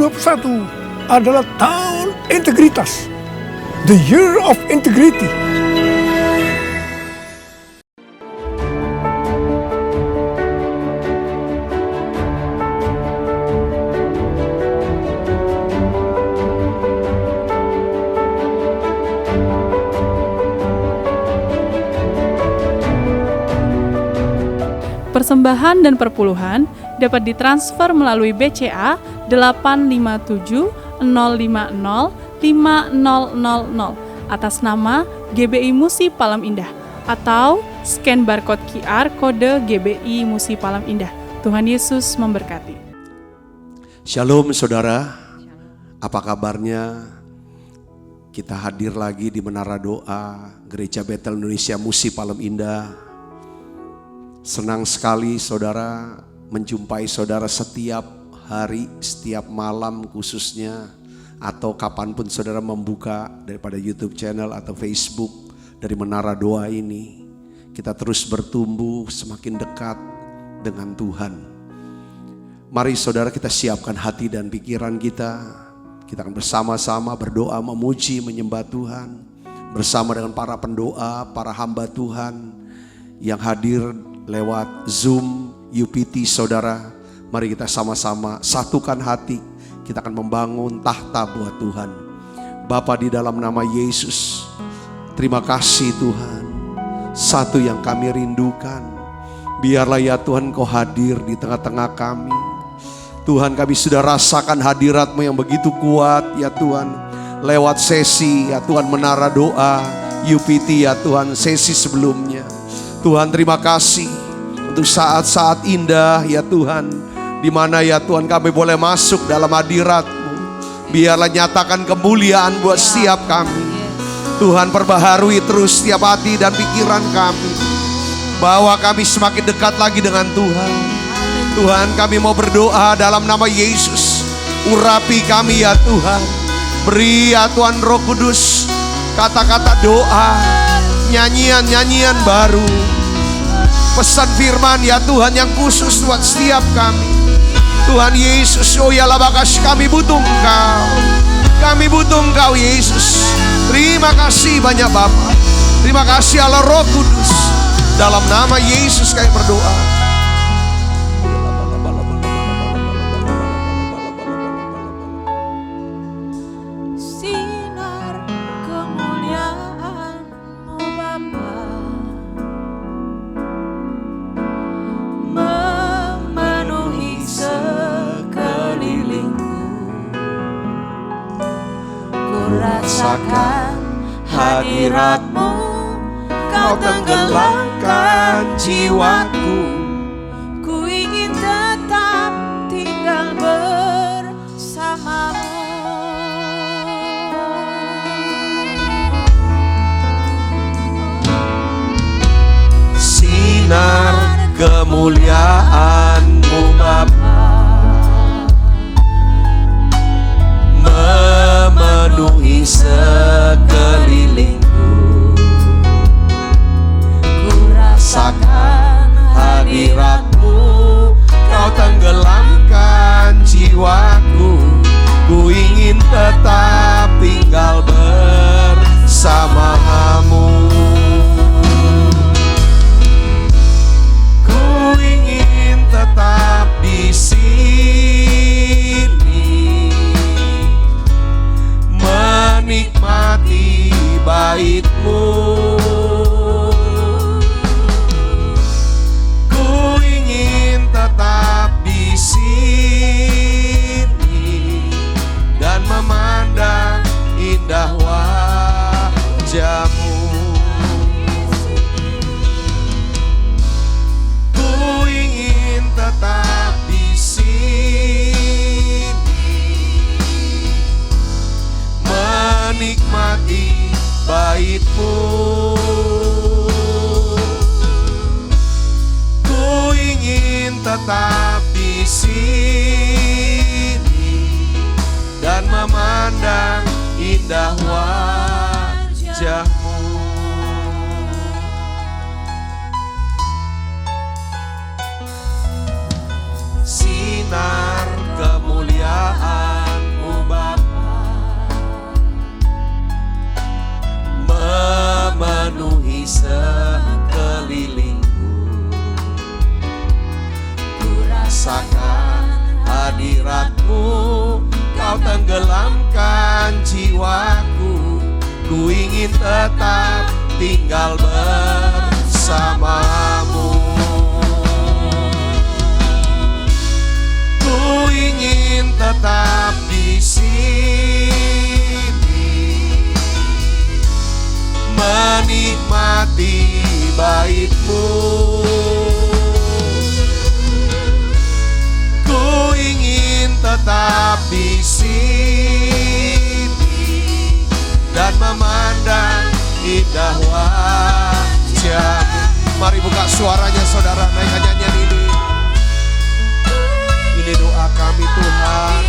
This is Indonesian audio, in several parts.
2021 adalah tahun integritas. The Year of Integrity. Persembahan dan perpuluhan dapat ditransfer melalui BCA 857 050 5000 atas nama GBI Musi Palam Indah atau scan barcode QR kode GBI Musi Palam Indah. Tuhan Yesus memberkati. Shalom saudara, apa kabarnya? Kita hadir lagi di Menara Doa Gereja Betel Indonesia Musi Palam Indah. Senang sekali saudara menjumpai saudara setiap hari, setiap malam khususnya, atau kapanpun saudara membuka daripada YouTube channel atau Facebook dari Menara Doa ini. Kita terus bertumbuh semakin dekat dengan Tuhan. Mari saudara kita siapkan hati dan pikiran kita. Kita akan bersama-sama berdoa, memuji, menyembah Tuhan. Bersama dengan para pendoa, para hamba Tuhan yang hadir lewat Zoom, UPT saudara. Mari kita sama-sama satukan hati. Kita akan membangun tahta buat Tuhan. Bapa, di dalam nama Yesus, terima kasih Tuhan. Satu yang kami rindukan, biarlah ya Tuhan Kau hadir di tengah-tengah kami. Tuhan, kami sudah rasakan hadirat-Mu yang begitu kuat ya Tuhan. Lewat sesi ya Tuhan Menara Doa, UPT ya Tuhan, sesi sebelumnya. Tuhan, terima kasih untuk saat-saat indah ya Tuhan, di mana ya Tuhan kami boleh masuk dalam hadirat-Mu. Biarlah nyatakan kemuliaan buat setiap kami. Tuhan, perbaharui terus setiap hati dan pikiran kami, bahwa kami semakin dekat lagi dengan Tuhan. Tuhan, kami mau berdoa dalam nama Yesus. Urapi kami ya Tuhan. Beri ya Tuhan Roh Kudus kata-kata doa, nyanyian-nyanyian baru, pesan firman ya Tuhan yang khusus buat setiap kami. Tuhan Yesus, oh ya labakas, kami butuh Engkau. Kami butuh Engkau Yesus. Terima kasih banyak Bapa. Terima kasih Allah Roh Kudus. Dalam nama Yesus kami berdoa. Hadirat-Mu, Kau tenggelamkan jiwaku. Ku ingin tetap tinggal bersama-Mu. Sinar kemuliaan-Mu Bapa memenuhi sekelilingku. Ku rasakan hadirat-Mu, Kau tenggelamkan jiwaku. Ku ingin tetap tinggal bersama-Mu. Ku ingin tetap di sini, menikmati bait-Mu. Ku ingin tetap di sini dan memandang indah wajah-Mu. Ku ingin tetap di sini, menikmati bait-Mu. Ku ingin tetap di sini dan memandang indah wajah-Mu. Sinar kemuliaan sekelilingku. Ku rasakan hadirat-Mu, Kau tenggelamkan jiwaku. Ku ingin tetap tinggal bersama-Mu. Ku ingin tetap di sini, menikmati bait-Mu. Ku ingin tetap di sini dan memandang indah wajah-Mu. Mari buka suaranya saudara, naikkan nyanyian ini. Ini doa kami Tuhan.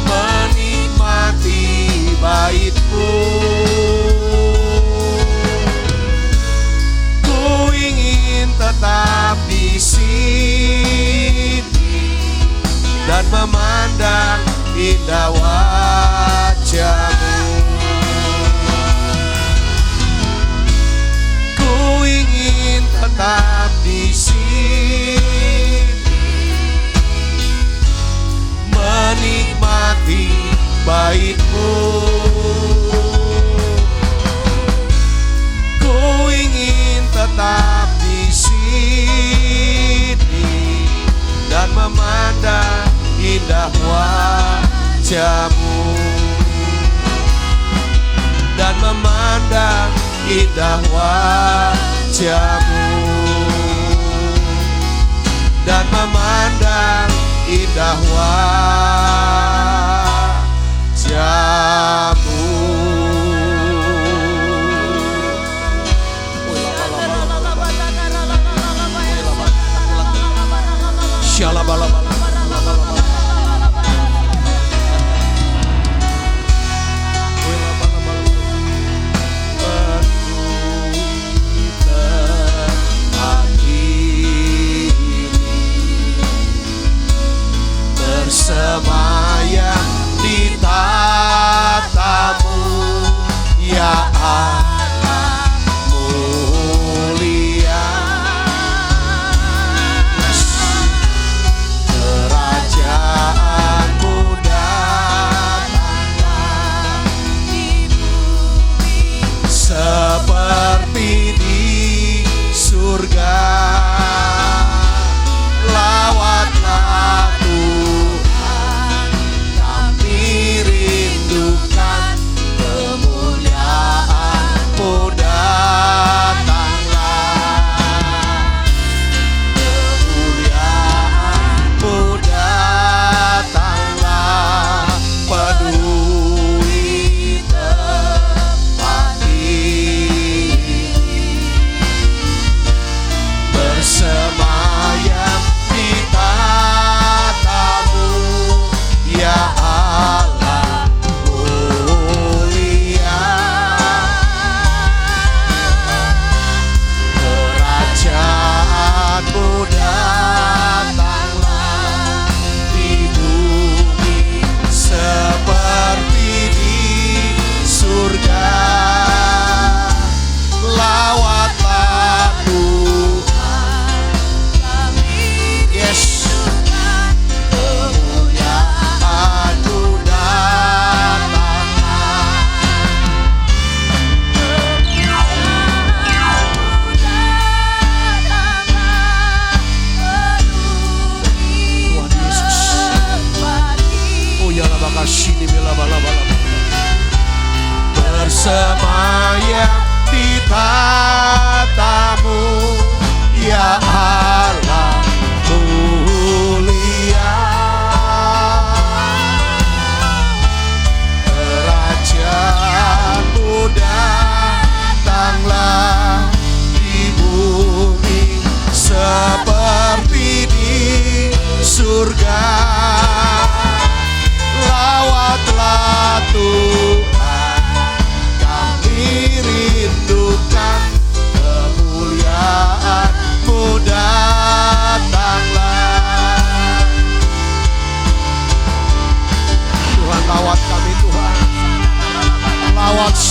Menikmati bait-Mu. Ku ingin tetap di sini dan memandang indah wajah-Mu. Ku ingin tetap di sini, menikmati bait-Mu. Ku ingin tetap di sini dan memandang indah wajah-Mu, dan memandang indah wajah-Mu, dan memandang indah wajah-Mu. Shalabala. Bersemayam di tatamu.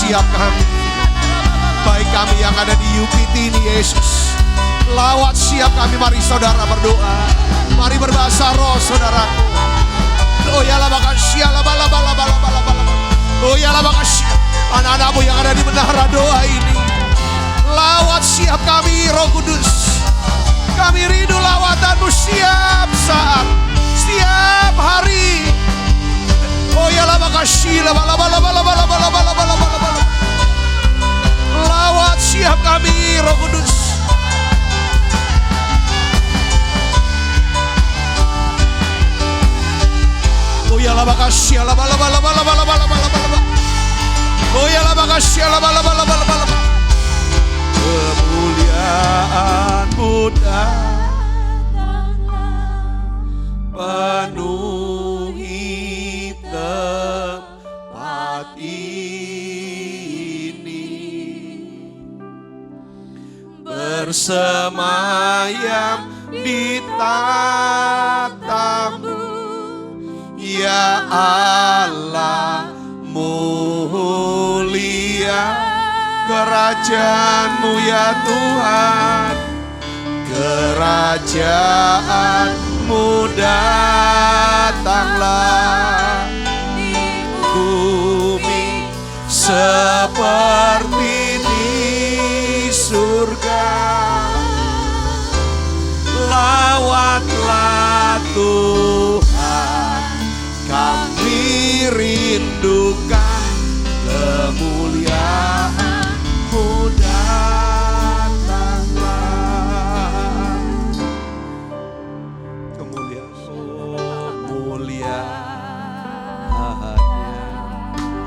siap kami. Baik kami yang ada di UPT ini Yesus. Lawat siap kami, mari saudara berdoa. Mari berbahasa roh saudaraku. Oh ya lah makasih, oh ya lah makasih. Anak-anakmu yang ada di menara doa ini. Lawat siap kami Roh Kudus. Kami rindu lawatanmu setiap saat, setiap hari. Oh ya lah makasih, lawat siap kami Roh Kudus. Oh ya lah makasih, oh ya lah makasih, kemuliaan-Mu penuhi tempat ini, bersemayam di tatamu, ya Allah mulia. Kerajaan-Mu ya Tuhan, kerajaan-Mu datanglah di bumi seperti di surga. Lawatlah Tuhan, kami rindukan kemuliaan.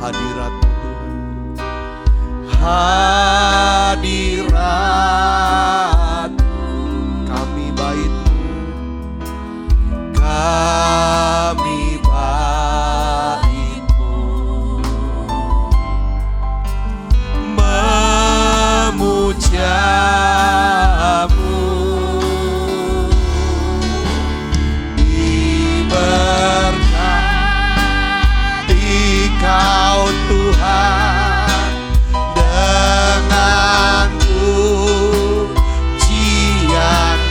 Hadirat-Mu Tuhan, hadirat-Mu, kami bait-Mu, kami bait-Mu, memuja-Mu, diberkati Kau Tuhan, dengan pujian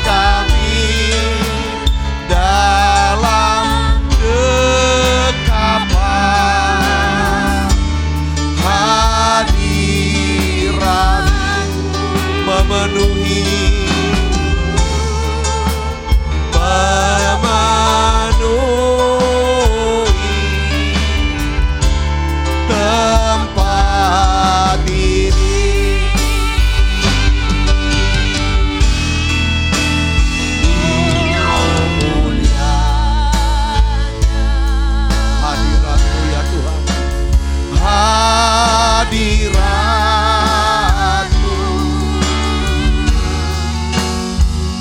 kami dalam dekapan hadirat-Mu memenuhi tempat ini. Hadirat-Mu ya Tuhan, hadirat-Mu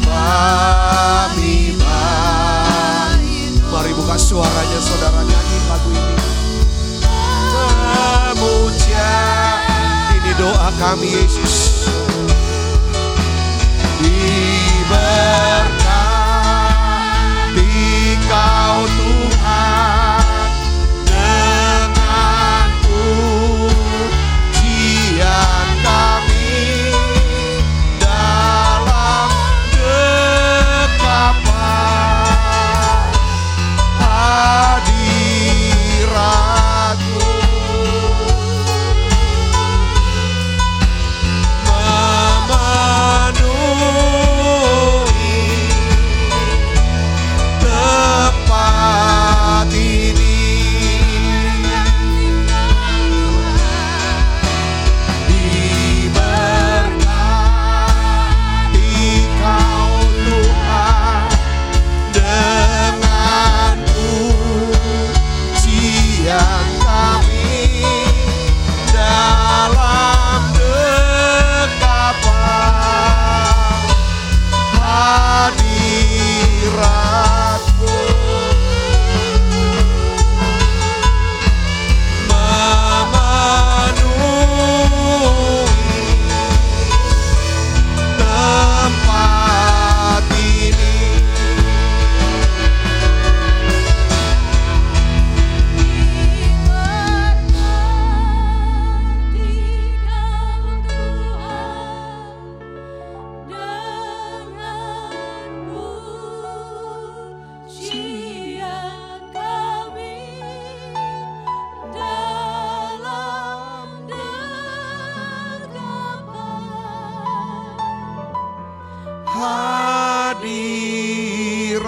kami bait. Mari buka suaranya saudara, nyanyi lagu ini. Memuja, ini doa kami Yesus. Diberkati Kau Tuhan, dengan pujian kami dalam dekapan hadirat-Mu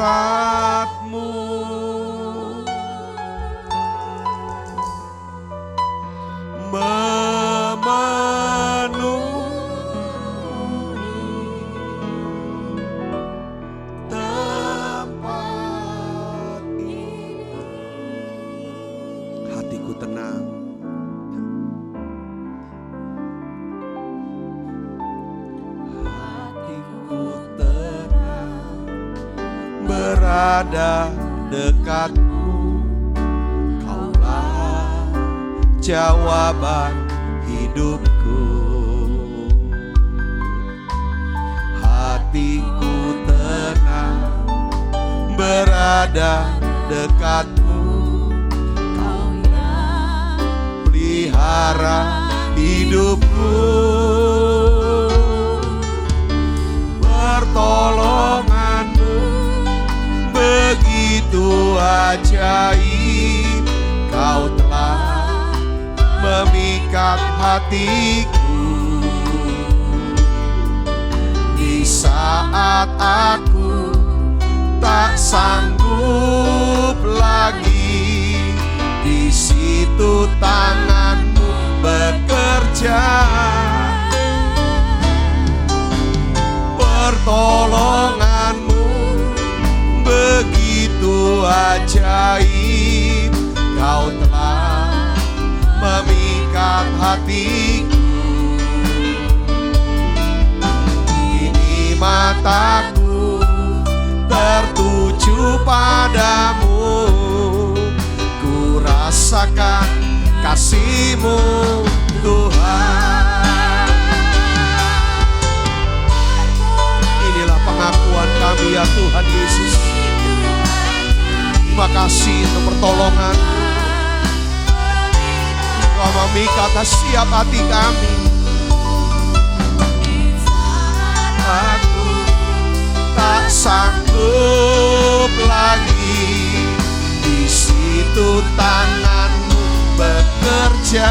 dekatmu. Hatiku tenang. Hatiku tenang berada dekatmu. Kaulah jawaban hidupku. Hatiku tenang berada dekatmu. Pelihara hidupku. Pertolonganmu begitu ajaib. Kau telah memikat hatiku. Di saat aku tak sanggup lagi, di situ tanganmu bekerja. Pertolonganmu begitu ajaib. Kau telah memikat hatiku. Kini mataku tertuju padamu. Ku rasakan kasih-Mu, Tuhan. Inilah pengakuan kami ya Tuhan Yesus. Terima kasih untuk pertolongan. Kau memikat setiap hati kami. Aku tak sanggup lagi, di situ tanganmu bekerja.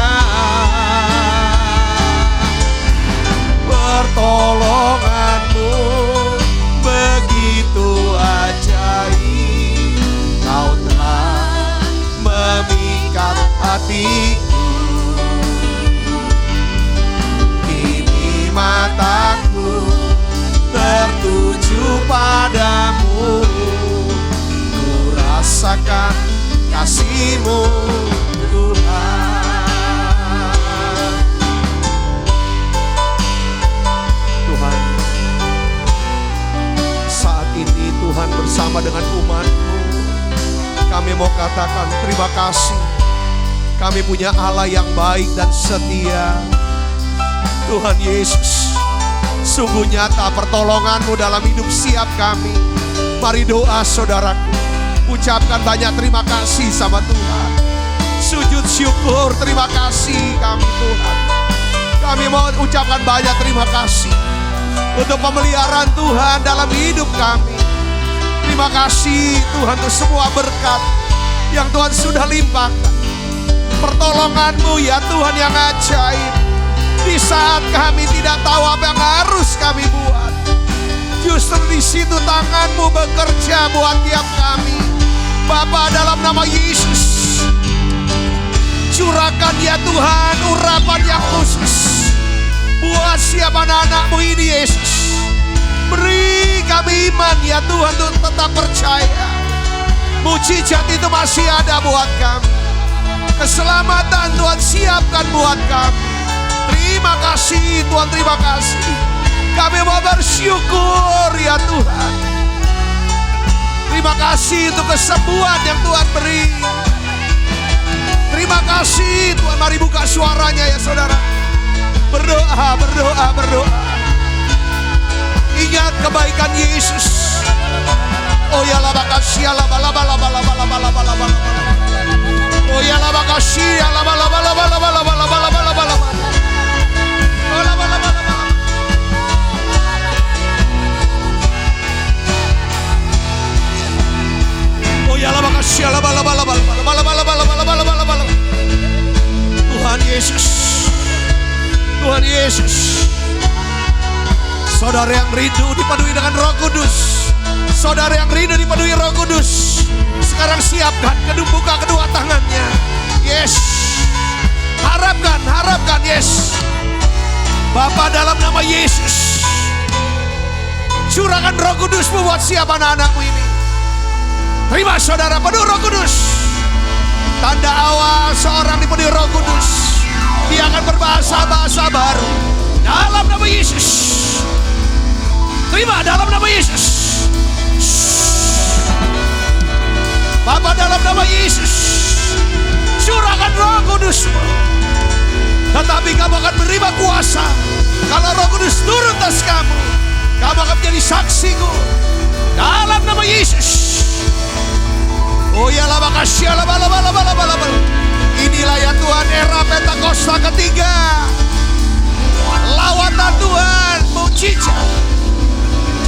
Pertolonganmu begitu ajaib. Kau telah memikat hatiku. Kini mataku tertuju padamu. Ku rasakan kasih-Mu, Tuhan. Tuhan, saat ini Tuhan bersama dengan umat-Mu, kami mau katakan terima kasih. Kami punya Allah yang baik dan setia. Tuhan Yesus, sungguh nyata pertolongan-Mu dalam hidup setiap kami. Mari doa saudaraku, ucapkan banyak terima kasih sama Tuhan. Sujud syukur, terima kasih kami Tuhan. Kami mau ucapkan banyak terima kasih untuk pemeliharaan Tuhan dalam hidup kami. Terima kasih Tuhan untuk semua berkat yang Tuhan sudah limpahkan. Pertolongan-Mu ya Tuhan yang ajaib. Di saat kami tidak tahu apa yang harus kami buat, justru di situ tangan-Mu bekerja buat tiap kami. Bapa, dalam nama Yesus, curahkan ya Tuhan urapan yang khusus buat siapa anak-Mu ini Yesus. Beri kami iman ya Tuhan untuk tetap percaya mujizat itu masih ada buat kami. Keselamatan Tuhan siapkan buat kami. Terima kasih Tuhan, terima kasih. Kami mau bersyukur ya Tuhan. Terima kasih untuk kesembuhan yang Tuhan beri. Terima kasih Tuhan. Mari buka suaranya ya saudara. Berdoa, berdoa, berdoa. Ingat kebaikan Yesus. Oh ya la makasih ya la bala bala bala bala bala bala bala. Oh ya la makasih ya la bala bala bala bala bala bala bala bala. Oh la bala bala bala. Oh ya la makasih ya la bala bala bala bala bala bala bala bala bala bala. Tuhan Yesus. Tuhan Yesus. Saudara yang rindu dipenuhi dengan Roh Kudus. Saudara yang rindu dipenuhi Roh Kudus, sekarang siapkan, buka kedua tangannya. Yes. Harapkan, yes. Bapa, dalam nama Yesus, curahkan Roh Kudus-Mu buat siap anak-anak-Mu ini. Terima saudara penuh Roh Kudus. Tanda awal seorang dipenuhi Roh Kudus, dia akan berbahasa-bahasa baru. Dalam nama Yesus. Terima dalam nama Yesus. Bapa, dalam nama Yesus, curahkan Roh Kudus-Mu. Tetapi kamu akan menerima kuasa. Kalau Roh Kudus turun atas kamu, kamu akan menjadi saksiku. Dalam nama Yesus. Oh ya lah, makasih lah. Inilah ya Tuhan, era Pentakosta ketiga. Lawatan Tuhan, mujizat.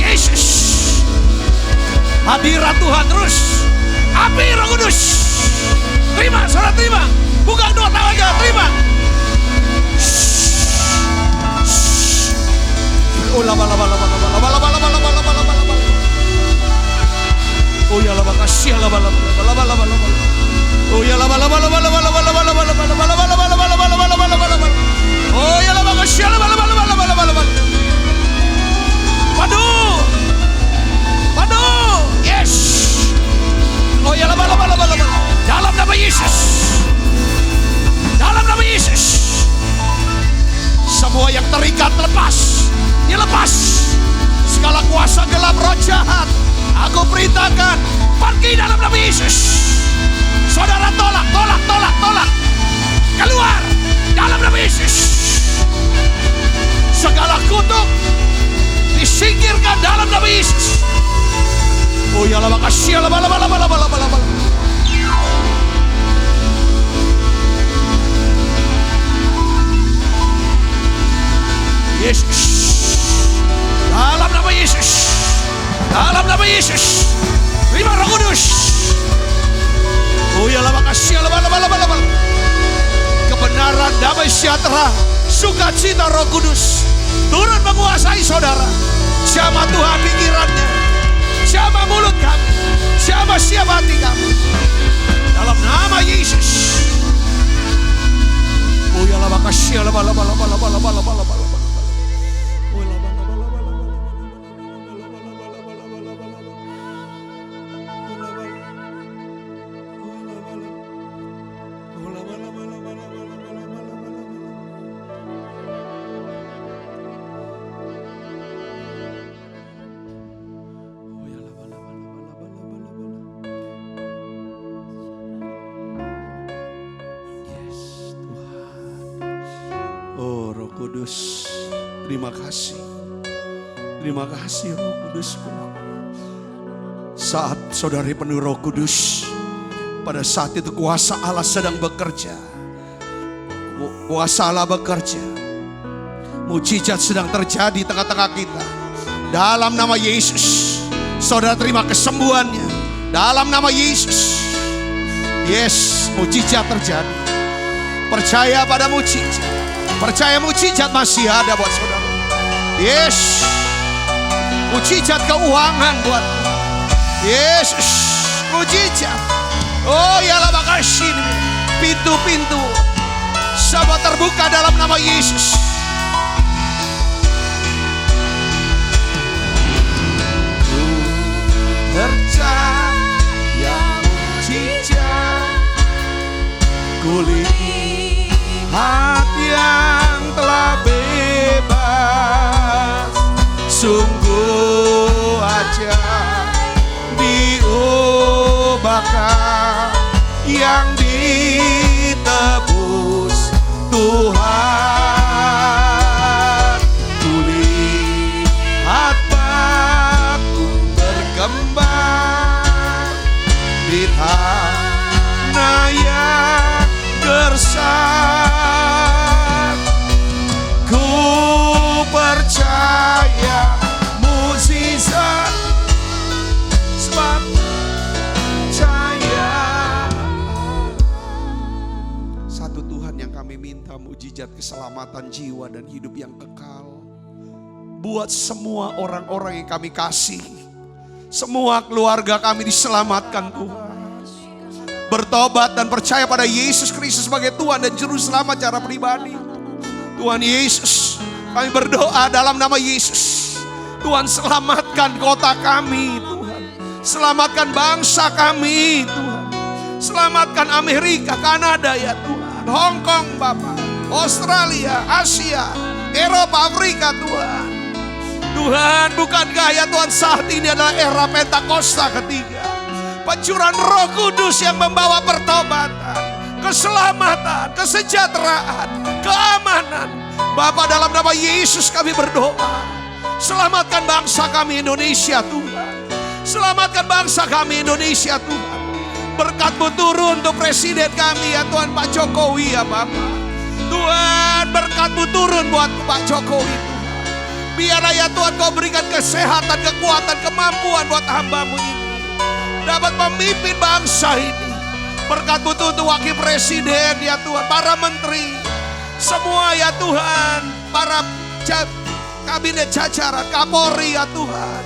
Yesus. Hadirat Tuhan terus. Api Roh Kudus. Terima, saudara terima. Buka kedua tangannya, terima. Oh la bala. Oh ya la makasih la bala. Oh ya la bala. Oh ya la makasih la bala. Waduh. Yes. Oh ya la bala. Dalam nama Yesus. Dalam nama Yesus. Semua yang terikat lepas. Dilepas. Segala kuasa gelap roh jahat, aku perintahkan pergi dalam nama Yesus. Saudara tolak. Keluar dalam nama Yesus. Segala kutuk disingkirkan dalam nama Yesus. Oh ya Allah, makasih Allah, bala. Yesus. Dalam nama Yesus. Dalam nama Yesus. Terima Roh Kudus. Oh ya Allah, makasih Allah, bala. Kebenaran, damai sejahtera, sukacita Roh Kudus turun menguasai saudara. Jamah Tuhan pikirannya, jamah mulut kami, jamah siap hati kami. Dalam nama Yesus. Oh ya Allah, makasih Allah, bala. Kudus, terima kasih Roh Kudus-Mu. Saat saudari penuh Roh Kudus, pada saat itu kuasa Allah sedang bekerja. Kuasa Allah bekerja, mujizat sedang terjadi tengah-tengah kita. Dalam nama Yesus, saudara terima kesembuhannya. Dalam nama Yesus. Yes, mujizat terjadi. Percaya pada mujizat. Percaya mujizat masih ada buat saudara. Yes. Mujizat keuangan buat. Yesus. Mujizat. Oh ya lah, makasih. Pintu-pintu semua terbuka dalam nama Yesus. Percaya mujizat. Kulihat yang telah bebas, sungguh aja diubahkan yang ditebus Tuhan. Kulihat batu berkembang di tanah yang gersang. Percaya mukjizat sebab percaya. Satu Tuhan yang kami minta, mukjizat keselamatan jiwa dan hidup yang kekal buat semua orang-orang yang kami kasih, Semua keluarga kami diselamatkan Tuhan. Bertobat dan percaya pada Yesus Kristus sebagai Tuhan dan Juru Selamat secara pribadi. Tuhan Yesus, kami berdoa dalam nama Yesus. Tuhan selamatkan kota kami Tuhan. Selamatkan bangsa kami Tuhan. Selamatkan Amerika, Kanada ya Tuhan. Hong Kong Bapak, Australia, Asia, Eropa, Afrika Tuhan. Tuhan, bukankah ya Tuhan saat ini adalah era Pentakosta ketiga. Pencurahan Roh Kudus yang membawa pertobatan, keselamatan, kesejahteraan, keamanan. Bapa, dalam nama Yesus kami berdoa. Selamatkan bangsa kami Indonesia Tuhan. Selamatkan bangsa kami Indonesia Tuhan. Berkat-Mu turun untuk presiden kami ya Tuhan, Pak Jokowi ya Bapak. Tuhan, berkat-Mu turun buat Pak Jokowi Tuhan. Biarlah ya Tuhan Kau berikan kesehatan, kekuatan, kemampuan buat hamba-Mu ini. Dapat memimpin bangsa ini. Berkat-Mu untuk wakil presiden ya Tuhan, para menteri. Semua ya Tuhan, para kabinet jajaran, Kapolri ya Tuhan.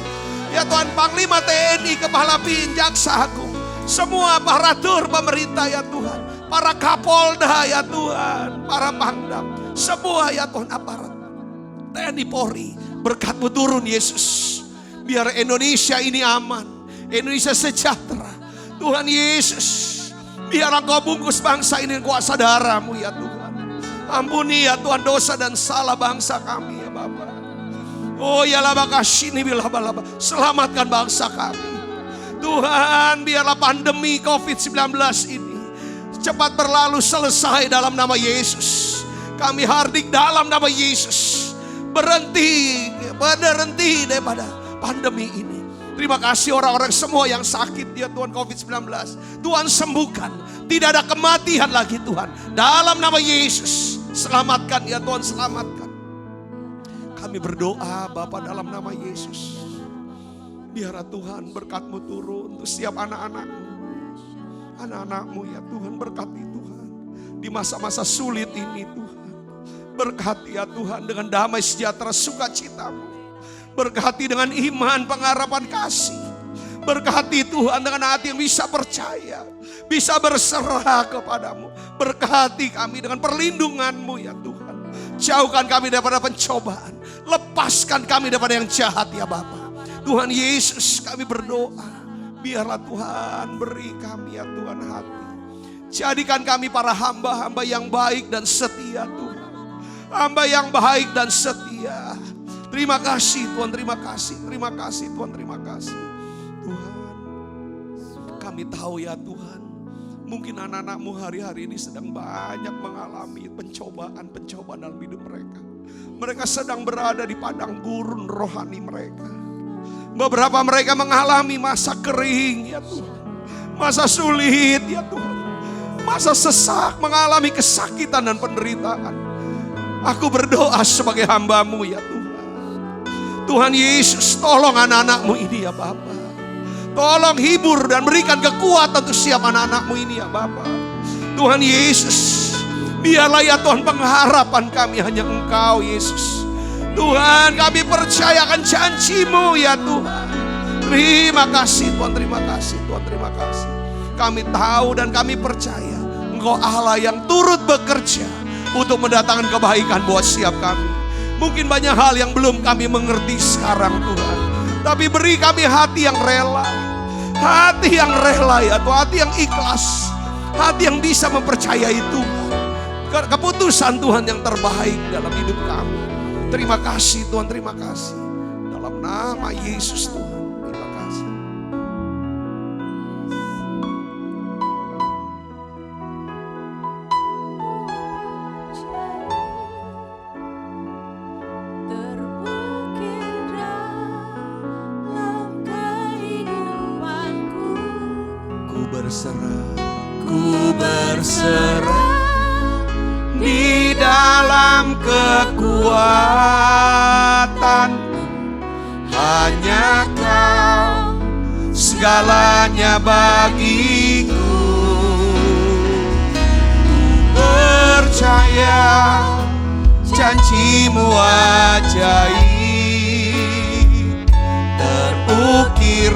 Ya Tuhan, Panglima TNI, Kepala BIN, Jaksa Agung. Semua aparatur pemerintah ya Tuhan. Para Kapolda ya Tuhan, para Pangdam. Semua ya Tuhan aparat TNI Polri. Berkat-Mu turun Yesus. Biar Indonesia ini aman. Indonesia sejahtera. Tuhan Yesus, biar Engkau bungkus bangsa ini dengan kuasa darah-Mu ya Tuhan. Ampuni ya Tuhan dosa dan salah bangsa kami ya Bapa. Oh ya laba kasini bilaba. Selamatkan bangsa kami. Tuhan, biarlah pandemi COVID-19 ini cepat berlalu, selesai dalam nama Yesus. Kami hardik dalam nama Yesus. Berhenti daripada pandemi ini. Terima kasih orang-orang semua yang sakit ya Tuhan COVID-19. Tuhan sembuhkan. Tidak ada kematian lagi Tuhan. Dalam nama Yesus. Selamatkan ya Tuhan, selamatkan. Kami berdoa Bapa dalam nama Yesus. Biarlah Tuhan berkat-Mu turun untuk setiap anak-anak-Mu. Anak-anak-Mu ya Tuhan, berkati Tuhan. Di masa-masa sulit ini Tuhan. Berkati ya Tuhan dengan damai sejahtera sukacita-Mu. Berkati dengan iman, pengharapan, kasih. Berkati Tuhan dengan hati yang bisa percaya. Bisa berserah kepadamu. Berkati kami dengan perlindungan-Mu ya Tuhan. Jauhkan kami daripada pencobaan. Lepaskan kami daripada yang jahat ya Bapa. Tuhan Yesus, kami berdoa. Biarlah Tuhan beri kami ya Tuhan hati. Jadikan kami para hamba-hamba yang baik dan setia Tuhan. Hamba yang baik dan setia. Terima kasih Tuhan, terima kasih, terima kasih Tuhan, terima kasih. Tuhan, kami tahu ya Tuhan, mungkin anak-anak-Mu hari-hari ini sedang banyak mengalami pencobaan-pencobaan dalam hidup mereka. Mereka sedang berada di padang gurun rohani mereka. Beberapa mereka mengalami masa kering ya Tuhan, masa sulit ya Tuhan, masa sesak, mengalami kesakitan dan penderitaan. Aku berdoa sebagai hamba-Mu ya Tuhan. Tuhan Yesus, tolong anak-anak-Mu ini ya Bapa. Tolong hibur dan berikan kekuatan untuk setiap anak-anak-Mu ini ya Bapa. Tuhan Yesus, biarlah ya Tuhan pengharapan kami hanya Engkau Yesus. Tuhan, kami percayakan janji-Mu ya Tuhan. Terima kasih Tuhan, terima kasih Tuhan, terima kasih. Kami tahu dan kami percaya Engkau Allah yang turut bekerja untuk mendatangkan kebaikan buat setiap kami. Mungkin banyak hal yang belum kami mengerti sekarang Tuhan. Tapi beri kami hati yang rela. Hati yang rela ya Tuhan. Hati yang ikhlas. Hati yang bisa mempercayai Tuhan. Keputusan Tuhan yang terbaik dalam hidup kami. Terima kasih Tuhan, terima kasih. Dalam nama Yesus Tuhan. Terima kasih. Ku berserah di dalam kekuatan. Hanya Kau segalanya bagiku. Ku percaya janji-Mu ajaib terukir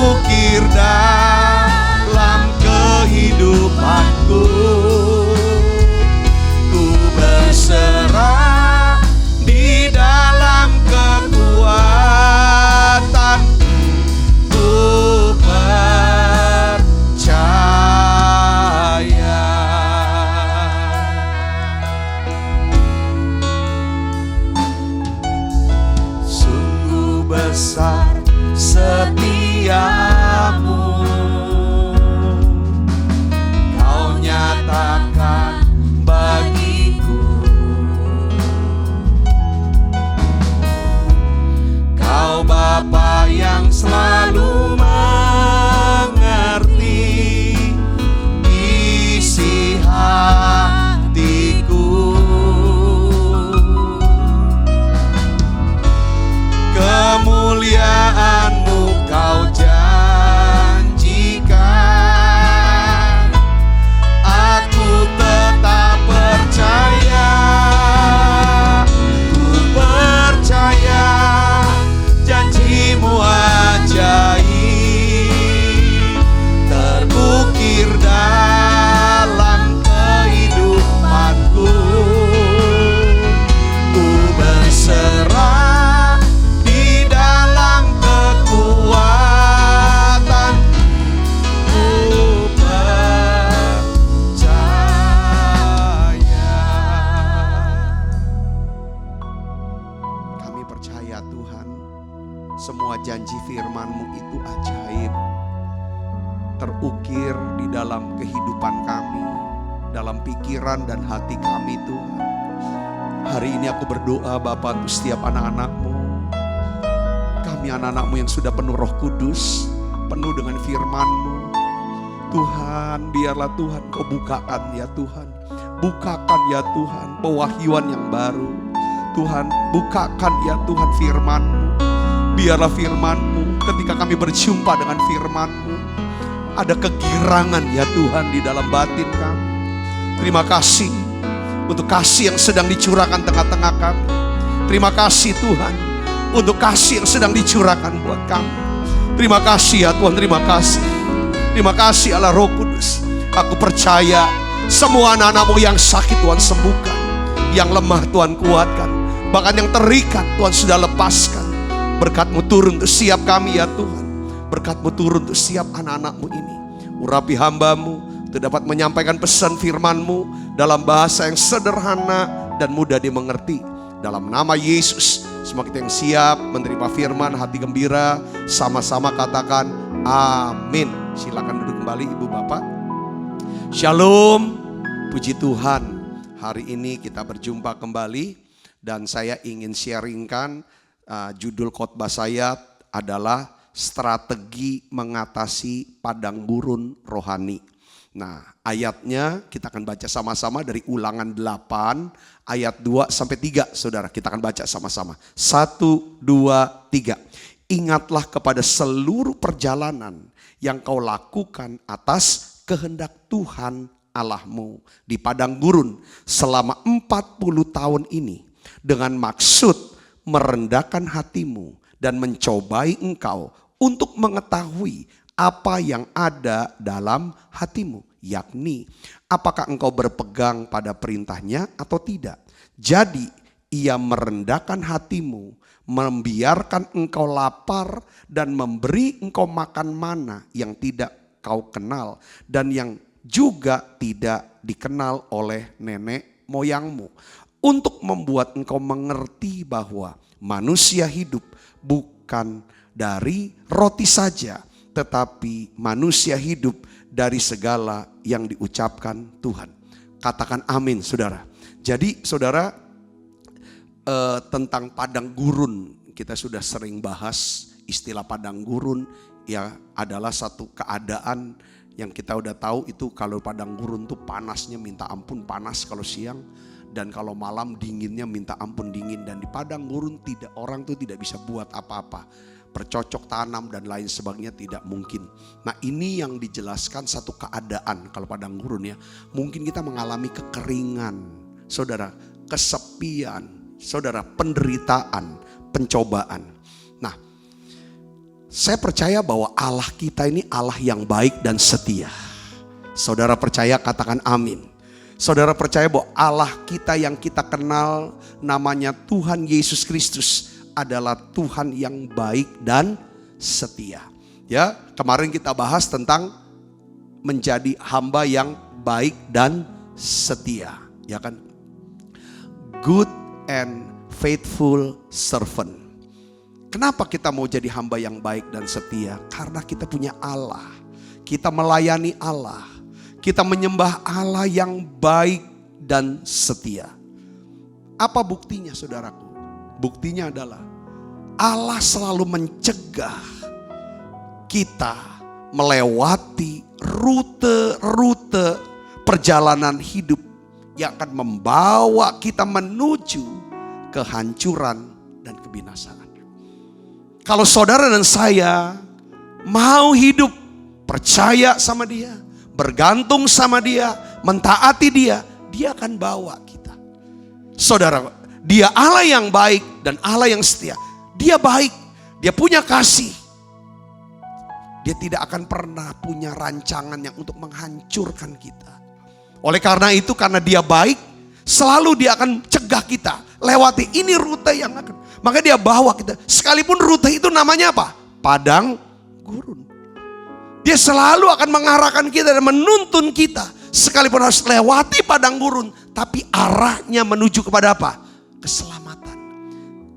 terukir dalam kehidupanku. Ku berserah di dalam kekuatan. Ku percaya. Sungguh besar setiamu, Kau nyatakan bagiku. Kau Bapa yang selalu mengerti isi hatiku. Kemuliaan-Mu Kau janjikan, aku tetap percaya. Ku percaya janji-Mu ajaib, terukir dalam kehidupanku. Ku berserah di dalam kekuatan. Ku percaya. Kami percaya Tuhan, semua janji firman-Mu itu ajaib, terukir di dalam kehidupan kami, dalam pikiran dan hati kami Tuhan. Hari ini aku berdoa Bapa untuk setiap anak-anak-Mu. Kami anak-anak-Mu yang sudah penuh Roh Kudus, penuh dengan firman-Mu. Tuhan, biarlah Tuhan Kau bukakan ya Tuhan. Bukakan ya Tuhan pewahyuan yang baru. Tuhan, bukakan ya Tuhan firman-Mu. Biarlah firman-Mu, ketika kami berjumpa dengan firman-Mu, ada kegirangan ya Tuhan di dalam batin kami. Terima kasih untuk kasih yang sedang dicurahkan tengah-tengah kami. Terima kasih Tuhan untuk kasih yang sedang dicurahkan buat kami. Terima kasih ya Tuhan, terima kasih. Terima kasih Allah Roh Kudus. Aku percaya semua anak-anak-Mu yang sakit Tuhan sembuhkan, yang lemah Tuhan kuatkan, bahkan yang terikat Tuhan sudah lepaskan. Berkat-Mu turun untuk siap kami ya Tuhan. Berkat-Mu turun untuk siap anak-anak-Mu ini. Urapi hamba-Mu untuk dapat menyampaikan pesan firman-Mu dalam bahasa yang sederhana dan mudah dimengerti. Dalam nama Yesus, semua kita yang siap menerima firman, hati gembira, sama-sama katakan amin. Silakan duduk kembali Ibu Bapak. Shalom, puji Tuhan. Hari ini kita berjumpa kembali dan saya ingin sharingkan judul khotbah saya adalah strategi mengatasi padang gurun rohani. Nah, ayatnya kita akan baca sama-sama dari Ulangan 8 ayat 2 sampai 3. Saudara, kita akan baca sama-sama. 1, 2, 3. Ingatlah kepada seluruh perjalanan yang kau lakukan atas kehendak Tuhan Allahmu di padang gurun selama 40 tahun ini dengan maksud merendahkan hatimu dan mencobai engkau untuk mengetahui apa yang ada dalam hatimu, yakni apakah engkau berpegang pada perintahnya atau tidak. Jadi ia merendahkan hatimu, membiarkan engkau lapar dan memberi engkau makan mana yang tidak kau kenal dan yang juga tidak dikenal oleh nenek moyangmu, untuk membuat engkau mengerti bahwa manusia hidup bukan dari roti saja, tetapi manusia hidup dari segala yang diucapkan Tuhan. Katakan amin saudara. Jadi saudara, tentang padang gurun kita sudah sering bahas. Istilah padang gurun ya adalah satu keadaan yang kita udah tahu itu. Kalau padang gurun tuh panasnya minta ampun panas kalau siang, dan kalau malam dinginnya minta ampun dingin. Dan di padang gurun orang tuh tidak bisa buat apa-apa, bercocok tanam dan lain sebagainya tidak mungkin. Nah, ini yang dijelaskan satu keadaan kalau padang gurun ya. Mungkin kita mengalami kekeringan, saudara, kesepian, saudara, penderitaan, pencobaan. Nah, Saya percaya bahwa Allah kita ini Allah yang baik dan setia. Saudara percaya, katakan amin. Saudara percaya bahwa Allah kita yang kita kenal namanya Tuhan Yesus Kristus adalah Tuhan yang baik dan setia. Ya, kemarin kita bahas tentang menjadi hamba yang baik dan setia, ya kan? Good and faithful servant. Kenapa kita mau jadi hamba yang baik dan setia? Karena kita punya Allah. Kita melayani Allah. Kita menyembah Allah yang baik dan setia. Apa buktinya, saudaraku? Buktinya adalah Allah selalu mencegah kita melewati rute-rute perjalanan hidup yang akan membawa kita menuju kehancuran dan kebinasaan. Kalau saudara dan saya mau hidup percaya sama Dia, bergantung sama Dia, mentaati Dia, Dia akan bawa kita. Saudara, Dia Allah yang baik dan Allah yang setia. Dia baik, Dia punya kasih. Dia tidak akan pernah punya rancangan yang untuk menghancurkan kita. Oleh karena itu, karena Dia baik, selalu Dia akan cegah kita lewati ini rute yang akan. Maka Dia bawa kita. Sekalipun rute itu namanya apa? Padang gurun. Dia selalu akan mengarahkan kita dan menuntun kita. Sekalipun harus lewati padang gurun. Tapi arahnya menuju kepada apa? Keselamatan.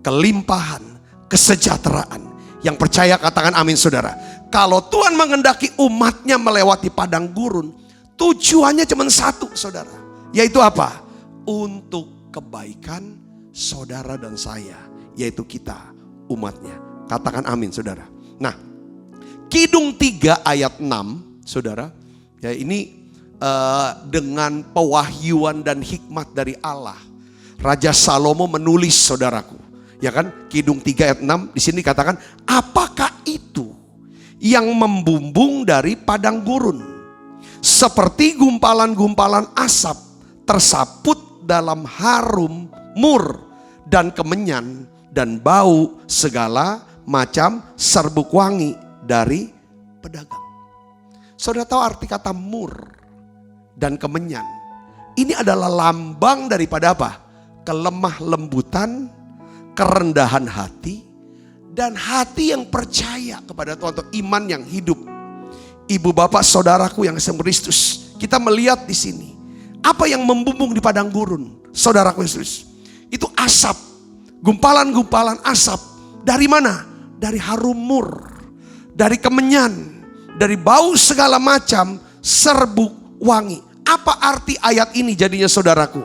Kelimpahan. Kesejahteraan. Yang percaya katakan amin, saudara. Kalau Tuhan menghendaki umatnya melewati padang gurun. Tujuannya cuma satu, saudara. Yaitu apa? Untuk kebaikan saudara dan saya. Yaitu kita, umatnya. Katakan amin, saudara. Nah, Kidung 3 ayat 6, saudara. Ya, ini dengan pewahyuan dan hikmat dari Allah. Raja Salomo menulis, saudaraku. Ya kan? Kidung 3 ayat 6 di sini katakan, apakah itu yang membumbung dari padang gurun? Seperti gumpalan-gumpalan asap tersaput dalam harum mur dan kemenyan dan bau segala macam serbuk wangi dari pedagang. Saudara tahu arti kata mur dan kemenyan? Ini adalah lambang daripada apa? Kelemah lembutan, kerendahan hati, dan hati yang percaya kepada Tuhan, atau iman yang hidup. Ibu bapak saudaraku yang kasih Kristus, kita melihat di sini apa yang membumbung di padang gurun, saudaraku Yesus. Itu asap. Gumpalan-gumpalan asap. Dari mana? Dari harum mur. Dari kemenyan. Dari bau segala macam serbuk wangi. Apa arti ayat ini jadinya, saudaraku?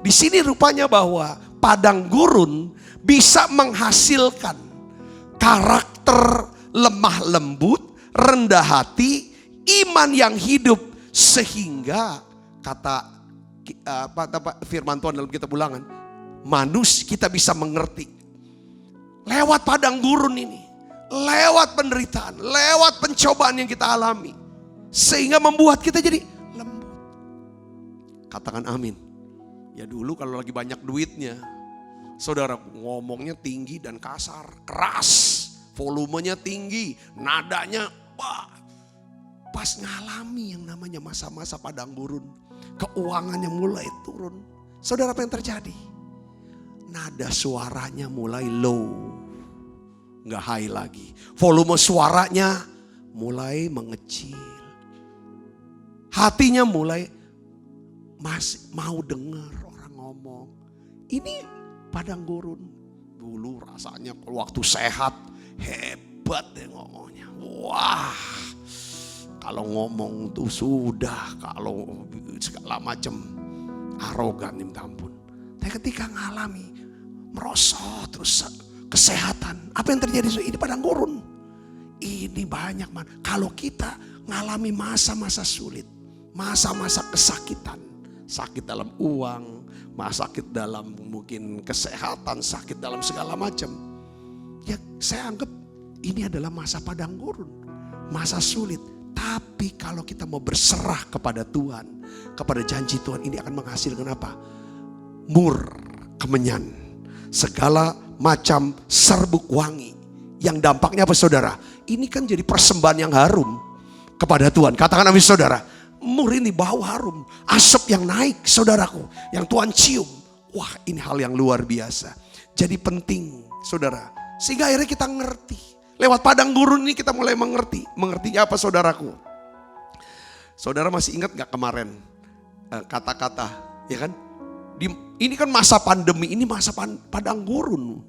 Di sini rupanya bahwa padang gurun bisa menghasilkan karakter lemah lembut, rendah hati, iman yang hidup. Sehingga kata firman Tuhan dalam kitab Ulangan, kita bisa mengerti lewat padang gurun ini, lewat penderitaan, lewat pencobaan yang kita alami, sehingga membuat kita jadi lembut. Katakan amin. Ya dulu kalau lagi banyak duitnya, saudara, ngomongnya tinggi dan kasar, keras, volumenya tinggi, nadanya pas ngalami yang namanya masa-masa padang gurun, keuangannya mulai turun. Saudara, apa yang terjadi? Nada suaranya mulai low, nggak high lagi. Volume suaranya mulai mengecil. Hatinya mulai masih mau dengar orang ngomong. Ini padang gurun. Dulu rasanya waktu sehat hebat deh ngomongnya. Wah, kalau ngomong tuh sudah, kalau segala macam arogan, minta ampun. Tapi ketika ngalami merosot terus kesehatan, apa yang terjadi? Ini padang gurun. Ini banyak man. Kalau kita ngalami masa-masa sulit, masa-masa kesakitan, sakit dalam uang, sakit dalam mungkin kesehatan, sakit dalam segala macam, ya saya anggap ini adalah masa padang gurun, masa sulit. Tapi kalau kita mau berserah kepada Tuhan, kepada janji Tuhan, ini akan menghasilkan apa? Mur, kemenyan, segala macam serbuk wangi. Yang dampaknya apa, saudara? ini kan jadi persembahan yang harum kepada Tuhan. Katakan amin saudara. Ini bau harum, asap yang naik saudaraku, yang Tuhan cium. Wah, ini hal yang luar biasa. Jadi penting saudara, sehingga akhirnya kita ngerti. Lewat padang gurun ini kita mulai mengerti. Mengertinya apa saudaraku? Saudara masih ingat gak kemarin kata-kata, ya kan? Ini kan masa pandemi, ini masa padang gurun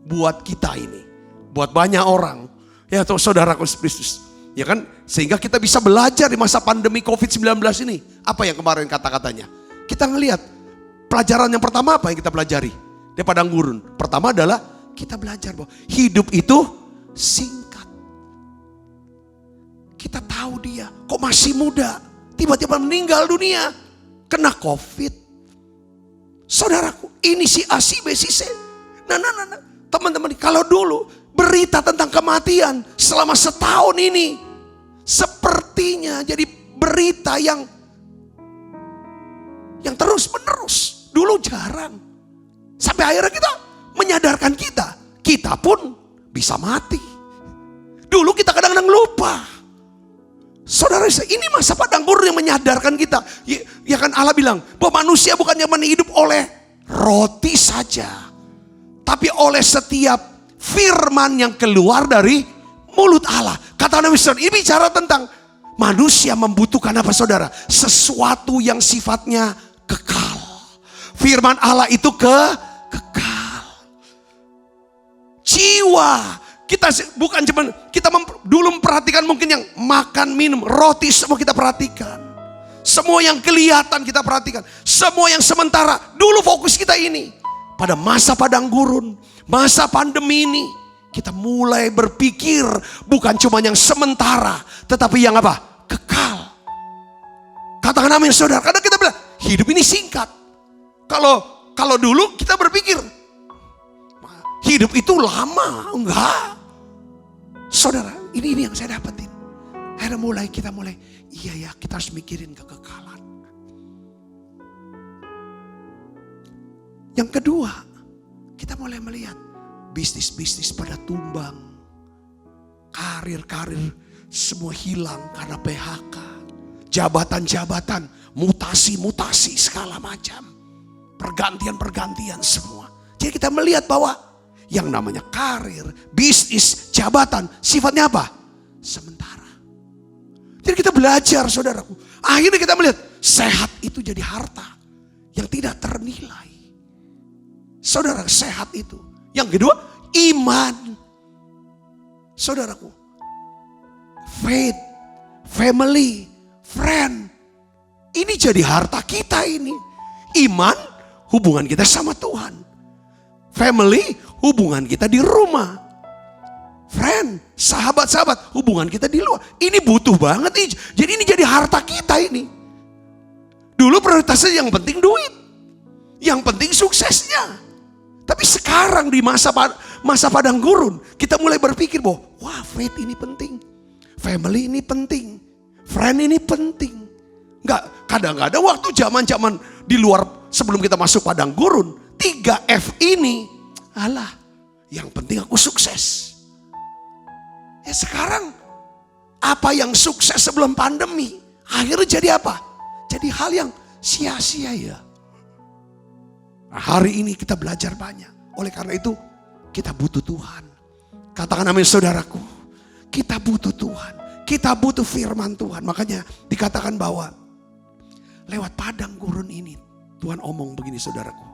buat kita ini, buat banyak orang. Ya tuh saudaraku Kristus, ya kan? Sehingga kita bisa belajar di masa pandemi COVID-19 ini. Apa yang kemarin kata-katanya? Kita ngelihat pelajaran yang pertama apa yang kita pelajari di padang gurun? Pertama adalah kita belajar bahwa hidup itu singkat. Kita tahu dia kok masih muda, tiba-tiba meninggal dunia kena COVID. Saudaraku, ini si A, si B, si C. Nah. Teman-teman, kalau dulu berita tentang kematian selama setahun ini sepertinya jadi berita yang terus menerus. Dulu jarang. Sampai akhirnya kita menyadarkan kita pun bisa mati. Dulu kita kadang-kadang lupa. Saudara, ini masa padang gurun yang menyadarkan kita. Ya kan Allah bilang bahwa manusia bukan cuma hidup oleh roti saja, tapi oleh setiap firman yang keluar dari mulut Allah. Kata Nabi SAW, ini bicara tentang manusia membutuhkan apa saudara? Sesuatu yang sifatnya kekal. Firman Allah itu kekal. Jiwa. Kita bukan cuma dulu memperhatikan mungkin yang makan, minum, roti semua kita perhatikan. Semua yang kelihatan kita perhatikan. Semua yang sementara. Dulu fokus kita ini. Pada masa padang gurun, masa pandemi ini, kita mulai berpikir bukan cuma yang sementara, tetapi yang apa? Kekal. Katakan amin saudara. Karena kita bilang hidup ini singkat. Kalau dulu kita berpikir hidup itu lama, enggak. Saudara, ini yang saya dapetin. Akhirnya kita mulai, iya ya, kita harus mikirin kekekalan. Yang kedua, kita mulai melihat bisnis-bisnis pada tumbang. Karir-karir semua hilang karena PHK. Jabatan-jabatan, mutasi-mutasi segala macam. Pergantian-pergantian semua. Jadi kita melihat bahwa yang namanya karir, bisnis, jabatan, sifatnya apa? Sementara. Jadi kita belajar saudaraku. Akhirnya kita melihat sehat itu jadi harta yang tidak ternilai. Saudara, sehat itu. Yang kedua, iman. Saudaraku, faith, family, friend. Ini jadi harta kita ini. Iman, hubungan kita sama Tuhan. Family, hubungan kita di rumah. Friend, sahabat-sahabat, hubungan kita di luar. Ini butuh banget nih. Jadi ini jadi harta kita ini. Dulu prioritasnya yang penting duit. Yang penting suksesnya. Tapi sekarang di masa padang gurun, kita mulai berpikir bahwa wah, faith ini penting. Family ini penting. Friend ini penting. Enggak, kadang-kadang waktu zaman-zaman di luar sebelum kita masuk padang gurun, 3F ini, alah, yang penting aku sukses. Ya sekarang, apa yang sukses sebelum pandemi, akhirnya jadi apa? Jadi hal yang sia-sia ya. Nah, hari ini kita belajar banyak. Oleh karena itu, kita butuh Tuhan. Katakan amin saudaraku. Kita butuh Tuhan. Kita butuh firman Tuhan. Makanya dikatakan bahwa lewat padang gurun ini, Tuhan omong begini saudaraku.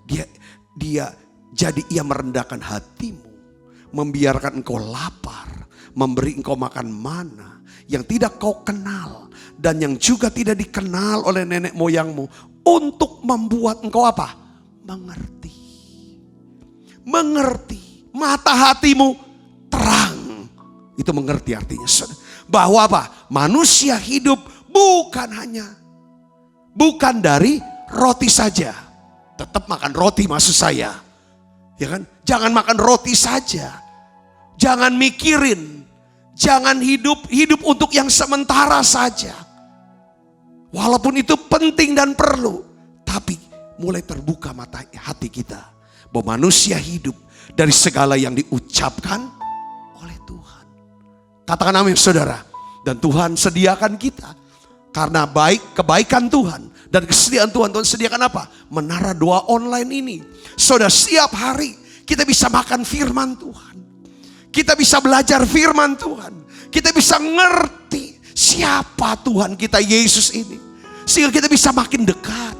Ia merendahkan hatimu, membiarkan engkau lapar, memberi engkau makan mana yang tidak kau kenal dan yang juga tidak dikenal oleh nenek moyangmu, untuk membuat engkau apa? Mengerti. Mata hatimu terang. Itu mengerti artinya. Bahwa apa? Manusia hidup bukan dari roti saja. Tetap makan roti maksud saya. Ya kan? Jangan makan roti saja. Jangan mikirin. Jangan hidup untuk yang sementara saja. Walaupun itu penting dan perlu. Tapi mulai terbuka mata hati kita. Bahwa manusia hidup dari segala yang diucapkan oleh Tuhan. Katakan amin saudara. Dan Tuhan sediakan kita. Karena kebaikan Tuhan dan kesediaan Tuhan sediakan apa? Menara doa online ini. Saudara, setiap hari kita bisa makan firman Tuhan. Kita bisa belajar firman Tuhan. Kita bisa ngerti siapa Tuhan kita Yesus ini. Sehingga kita bisa makin dekat.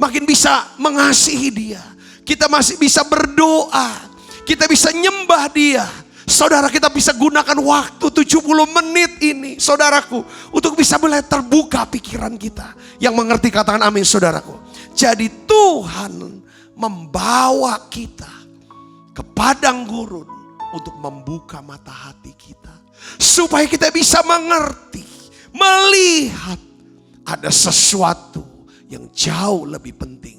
Makin bisa mengasihi Dia. Kita masih bisa berdoa. Kita bisa nyembah Dia. Saudara, kita bisa gunakan waktu 70 menit ini, saudaraku, untuk bisa mulai terbuka pikiran kita. Yang mengerti katakan amin, saudaraku. Jadi Tuhan membawa kita ke padang gurun untuk membuka mata hati kita. Supaya kita bisa mengerti, melihat ada sesuatu yang jauh lebih penting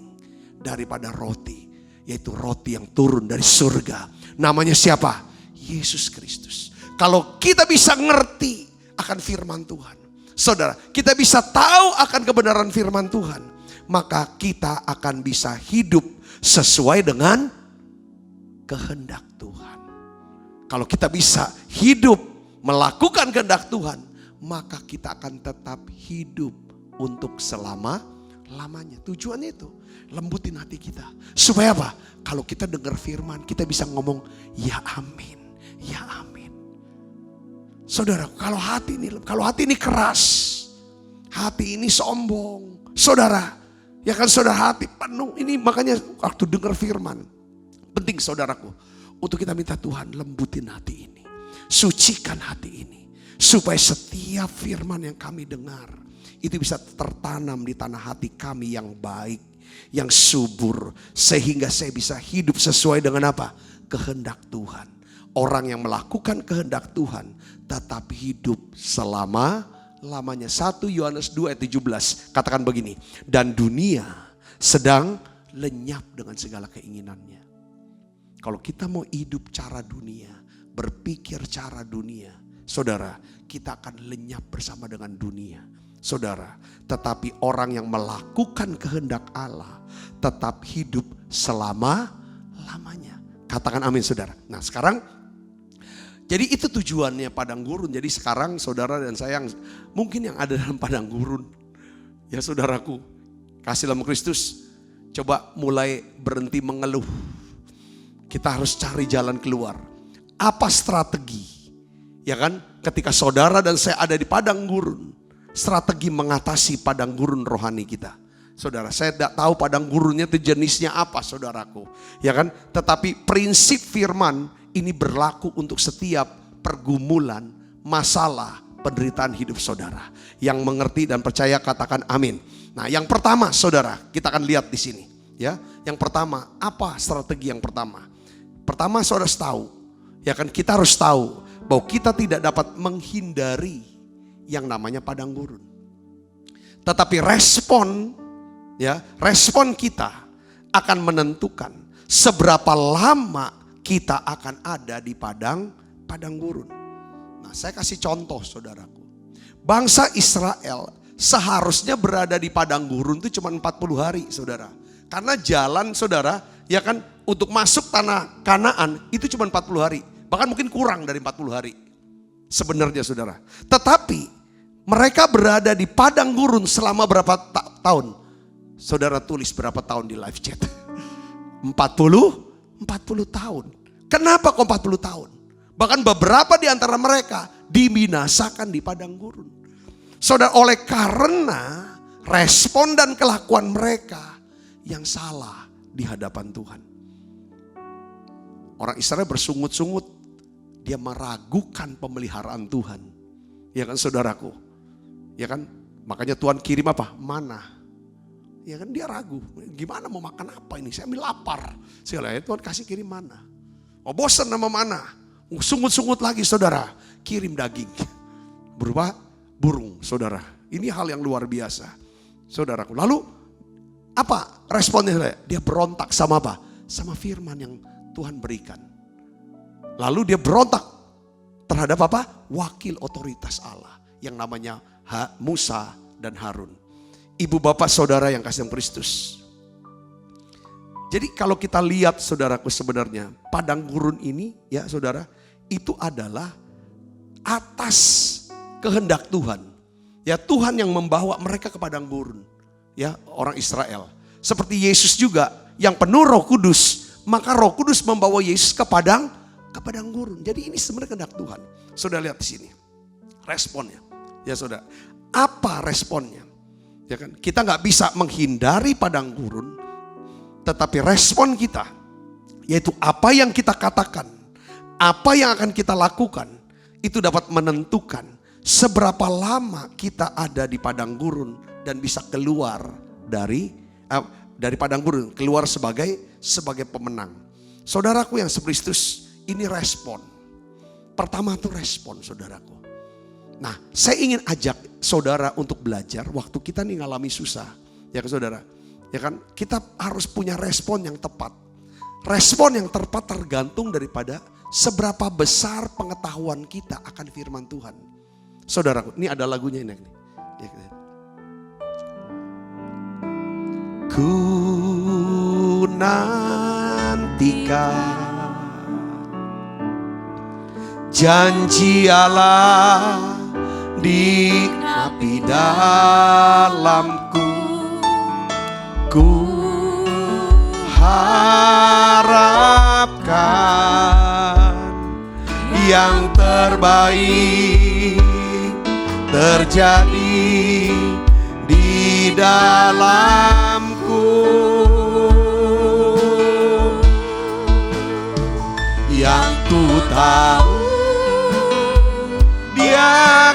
daripada roti. Yaitu roti yang turun dari surga. Namanya siapa? Yesus Kristus. Kalau kita bisa ngerti akan firman Tuhan, saudara, kita bisa tahu akan kebenaran firman Tuhan, maka kita akan bisa hidup sesuai dengan kehendak Tuhan. Kalau kita bisa hidup melakukan kehendak Tuhan, maka kita akan tetap hidup untuk selama-lamanya. Tujuannya itu lembutin hati kita. Supaya apa? Kalau kita dengar firman, kita bisa ngomong ya amin. Ya amin. Saudara, kalau hati ini keras, hati ini sombong, saudara, ya kan saudara, hati penuh ini, makanya waktu dengar firman, penting saudaraku, untuk kita minta Tuhan lembutin hati ini, sucikan hati ini, supaya setiap firman yang kami dengar itu bisa tertanam di tanah hati kami yang baik, yang subur, sehingga saya bisa hidup sesuai dengan apa? Kehendak Tuhan. Orang yang melakukan kehendak Tuhan tetap hidup selama-lamanya. 1 Yohanes 2 ayat 17 katakan begini. Dan dunia sedang lenyap dengan segala keinginannya. Kalau kita mau hidup cara dunia, berpikir cara dunia, saudara, kita akan lenyap bersama dengan dunia. Saudara, tetapi orang yang melakukan kehendak Allah tetap hidup selama-lamanya. Katakan amin saudara. Nah sekarang, jadi itu tujuannya padang gurun. Jadi sekarang saudara dan saya mungkin yang ada dalam padang gurun, ya saudaraku, kasih dalam Kristus, coba mulai berhenti mengeluh. Kita harus cari jalan keluar. Apa strategi? Ya kan, ketika saudara dan saya ada di padang gurun, strategi mengatasi padang gurun rohani kita. Saudara, saya tidak tahu padang gurunnya itu jenisnya apa saudaraku. Ya kan, tetapi prinsip firman ini berlaku untuk setiap pergumulan, masalah, penderitaan hidup saudara. Yang mengerti dan percaya katakan amin. Nah, yang pertama saudara, kita akan lihat di sini, ya. Yang pertama, apa strategi yang pertama? Pertama saudara harus tahu, ya kan, kita harus tahu bahwa kita tidak dapat menghindari yang namanya padang gurun. Tetapi respon kita akan menentukan seberapa lama kita akan ada di padang gurun. Nah, saya kasih contoh saudaraku. Bangsa Israel seharusnya berada di padang gurun itu cuma 40 hari saudara. Karena jalan saudara, ya kan, untuk masuk tanah Kanaan itu cuma 40 hari. Bahkan mungkin kurang dari 40 hari sebenarnya saudara. Tetapi mereka berada di padang gurun selama berapa tahun? Saudara tulis berapa tahun di live chat. 40 tahun. Kenapa kok 40 tahun? Bahkan beberapa di antara mereka dibinasakan di padang gurun. Saudara, oleh karena respon dan kelakuan mereka yang salah di hadapan Tuhan. Orang Israel bersungut-sungut, dia meragukan pemeliharaan Tuhan. Ya kan saudaraku? Ya kan? Makanya Tuhan kirim apa? Mana. Ya kan, dia ragu, gimana mau makan apa ini, saya ambil lapar. Sekali Tuhan kasih kirim mana. Oh bosan sama mana, sungut-sungut lagi saudara, kirim daging. Berupa burung saudara. Ini hal yang luar biasa saudaraku. Lalu apa responnya? Dia berontak sama apa? Sama firman yang Tuhan berikan. Lalu dia berontak terhadap apa? Wakil otoritas Allah yang namanya Musa dan Harun. Ibu bapak saudara yang kasih dalam Kristus. Jadi kalau kita lihat saudaraku, sebenarnya padang gurun ini ya saudara, itu adalah atas kehendak Tuhan. Ya, Tuhan yang membawa mereka ke padang gurun. Ya, orang Israel. Seperti Yesus juga yang penuh Roh Kudus, maka Roh Kudus membawa Yesus ke padang gurun. Jadi ini sebenarnya kehendak Tuhan. Saudara lihat di sini. Responnya. Ya saudara, apa responnya? Ya kan? Kita nggak bisa menghindari padang gurun, tetapi respon kita, yaitu apa yang kita katakan, apa yang akan kita lakukan, itu dapat menentukan seberapa lama kita ada di padang gurun dan bisa keluar dari padang gurun, keluar sebagai pemenang. Saudaraku yang sekristus, ini respon. Pertama itu respon, saudaraku. Nah, saya ingin ajak saudara untuk belajar waktu kita nih ngalami susah. Ya kan saudara? Ya kan? Kita harus punya respon yang tepat. Respon yang tepat tergantung daripada seberapa besar pengetahuan kita akan firman Tuhan. Saudaraku, ini ada lagunya ini. Ku nantikan janji Allah digenapi dalamku, ku harapkan yang terbaik terjadi di dalamku, yang ku tahu Dia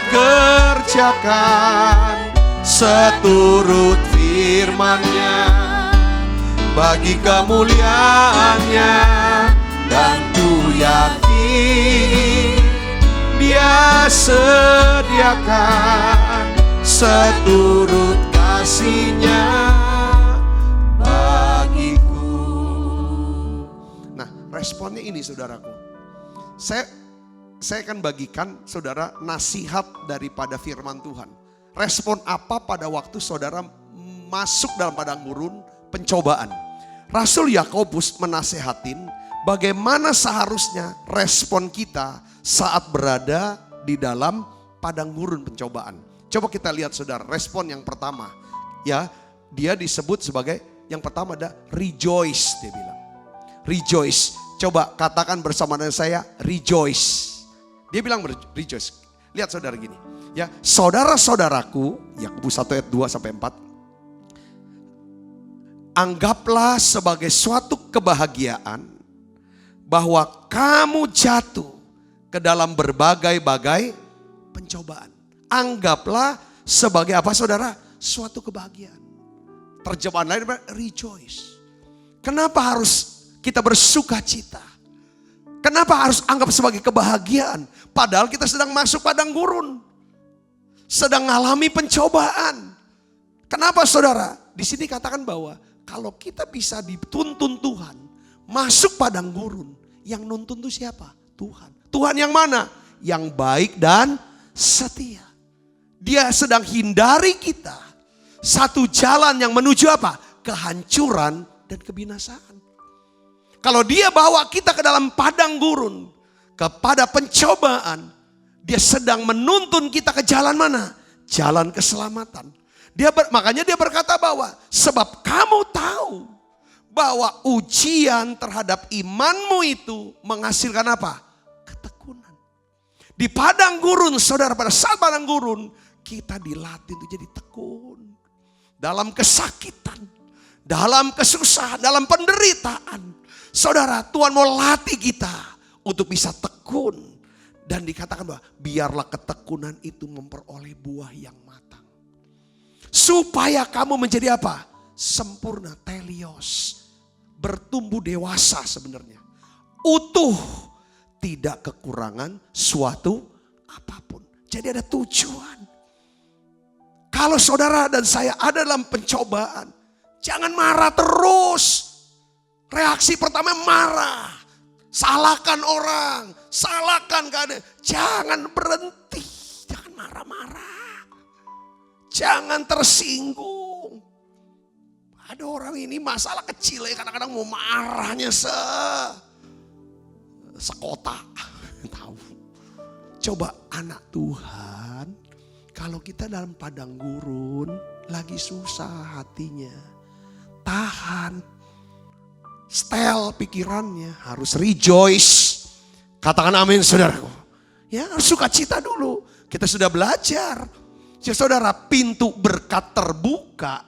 kerjakan seturut firman-Nya bagi kemuliaan-Nya, dan ku yakin Dia sediakan seturut kasih-Nya bagiku. Nah, responnya ini saudaraku. Saya akan bagikan saudara nasihat daripada firman Tuhan. Respon apa pada waktu saudara masuk dalam padang gurun pencobaan? Rasul Yakobus menasehatin bagaimana seharusnya respon kita saat berada di dalam padang gurun pencobaan. Coba kita lihat saudara, respon yang pertama. Ya, dia disebut sebagai yang pertama ada rejoice, dia bilang. Rejoice. Coba katakan bersama dengan saya, rejoice. Dia bilang rejoice. Lihat saudara gini. Ya, saudara-saudaraku, Yakobus 1 ayat 2 sampai 4. Anggaplah sebagai suatu kebahagiaan bahwa kamu jatuh ke dalam berbagai-bagai pencobaan. Anggaplah sebagai apa saudara? Suatu kebahagiaan. Terjemahan lain rejoice. Kenapa harus kita bersuka cita? Kenapa harus anggap sebagai kebahagiaan? Padahal kita sedang masuk padang gurun. Sedang mengalami pencobaan. Kenapa saudara? Di sini katakan bahwa kalau kita bisa dituntun Tuhan, masuk padang gurun, yang nuntun itu siapa? Tuhan. Tuhan yang mana? Yang baik dan setia. Dia sedang hindari kita satu jalan yang menuju apa? Kehancuran dan kebinasaan. Kalau dia bawa kita ke dalam padang gurun, kepada pencobaan, dia sedang menuntun kita ke jalan mana? Jalan keselamatan. Makanya dia berkata bahwa sebab kamu tahu bahwa ujian terhadap imanmu itu menghasilkan apa? Ketekunan. Di padang gurun, saudara, pada saat padang gurun, kita dilatih untuk jadi tekun. Dalam kesakitan, dalam kesusahan, dalam penderitaan. Saudara, Tuhan mau latih kita untuk bisa tekun. Dan dikatakan bahwa biarlah ketekunan itu memperoleh buah yang matang. Supaya kamu menjadi apa? Sempurna, telios. Bertumbuh dewasa sebenarnya. Utuh, tidak kekurangan suatu apapun. Jadi ada tujuan. Kalau saudara dan saya ada dalam pencobaan, jangan marah terus. Reaksi pertama marah. Salahkan orang, salahkan keadaan. Jangan berhenti, jangan marah-marah. Jangan tersinggung. Ada orang ini masalah kecil ya, kadang-kadang mau marahnya sekota. Tahu. Coba anak Tuhan, kalau kita dalam padang gurun, lagi susah hatinya, tahan, setel pikirannya, harus rejoice. Katakan amin saudaraku. Ya, harus sukacita dulu. Kita sudah belajar. Ya, saudara, pintu berkat terbuka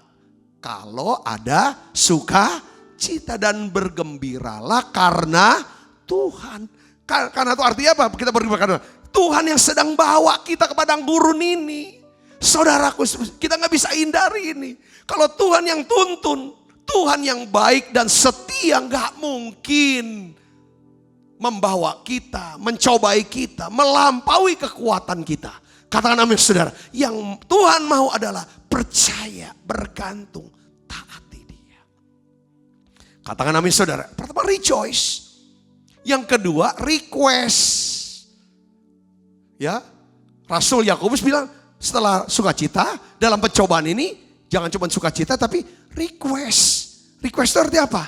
kalau ada sukacita, dan bergembiralah karena Tuhan. Karena itu artinya apa? Kita bergembira karena Tuhan yang sedang bawa kita ke padang gurun ini. Saudaraku, kita gak bisa hindari ini. Kalau Tuhan yang tuntun, Tuhan yang baik dan setia, gak mungkin membawa kita, mencobai kita, melampaui kekuatan kita. Katakan amin saudara. Yang Tuhan mau adalah percaya, bergantung, taati Dia. Katakan amin saudara. Pertama rejoice. Yang kedua request. Ya, Rasul Yakobus bilang setelah sukacita dalam pencobaan ini, jangan cuma sukacita tapi request. Request itu artinya apa?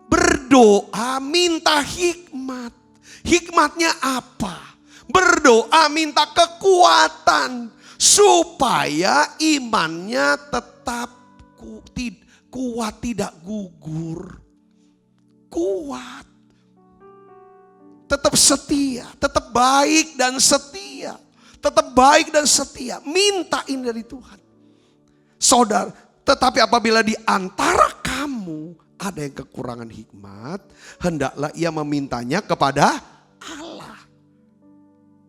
Berdoa minta hikmat. Hikmatnya apa? Berdoa minta kekuatan supaya imannya tetap kuat, tidak gugur. Kuat. Tetap setia, tetap baik dan setia. Tetap baik dan setia. Minta ini dari Tuhan. Saudara, tetapi apabila di antara kamu ada yang kekurangan hikmat, hendaklah ia memintanya kepada Allah.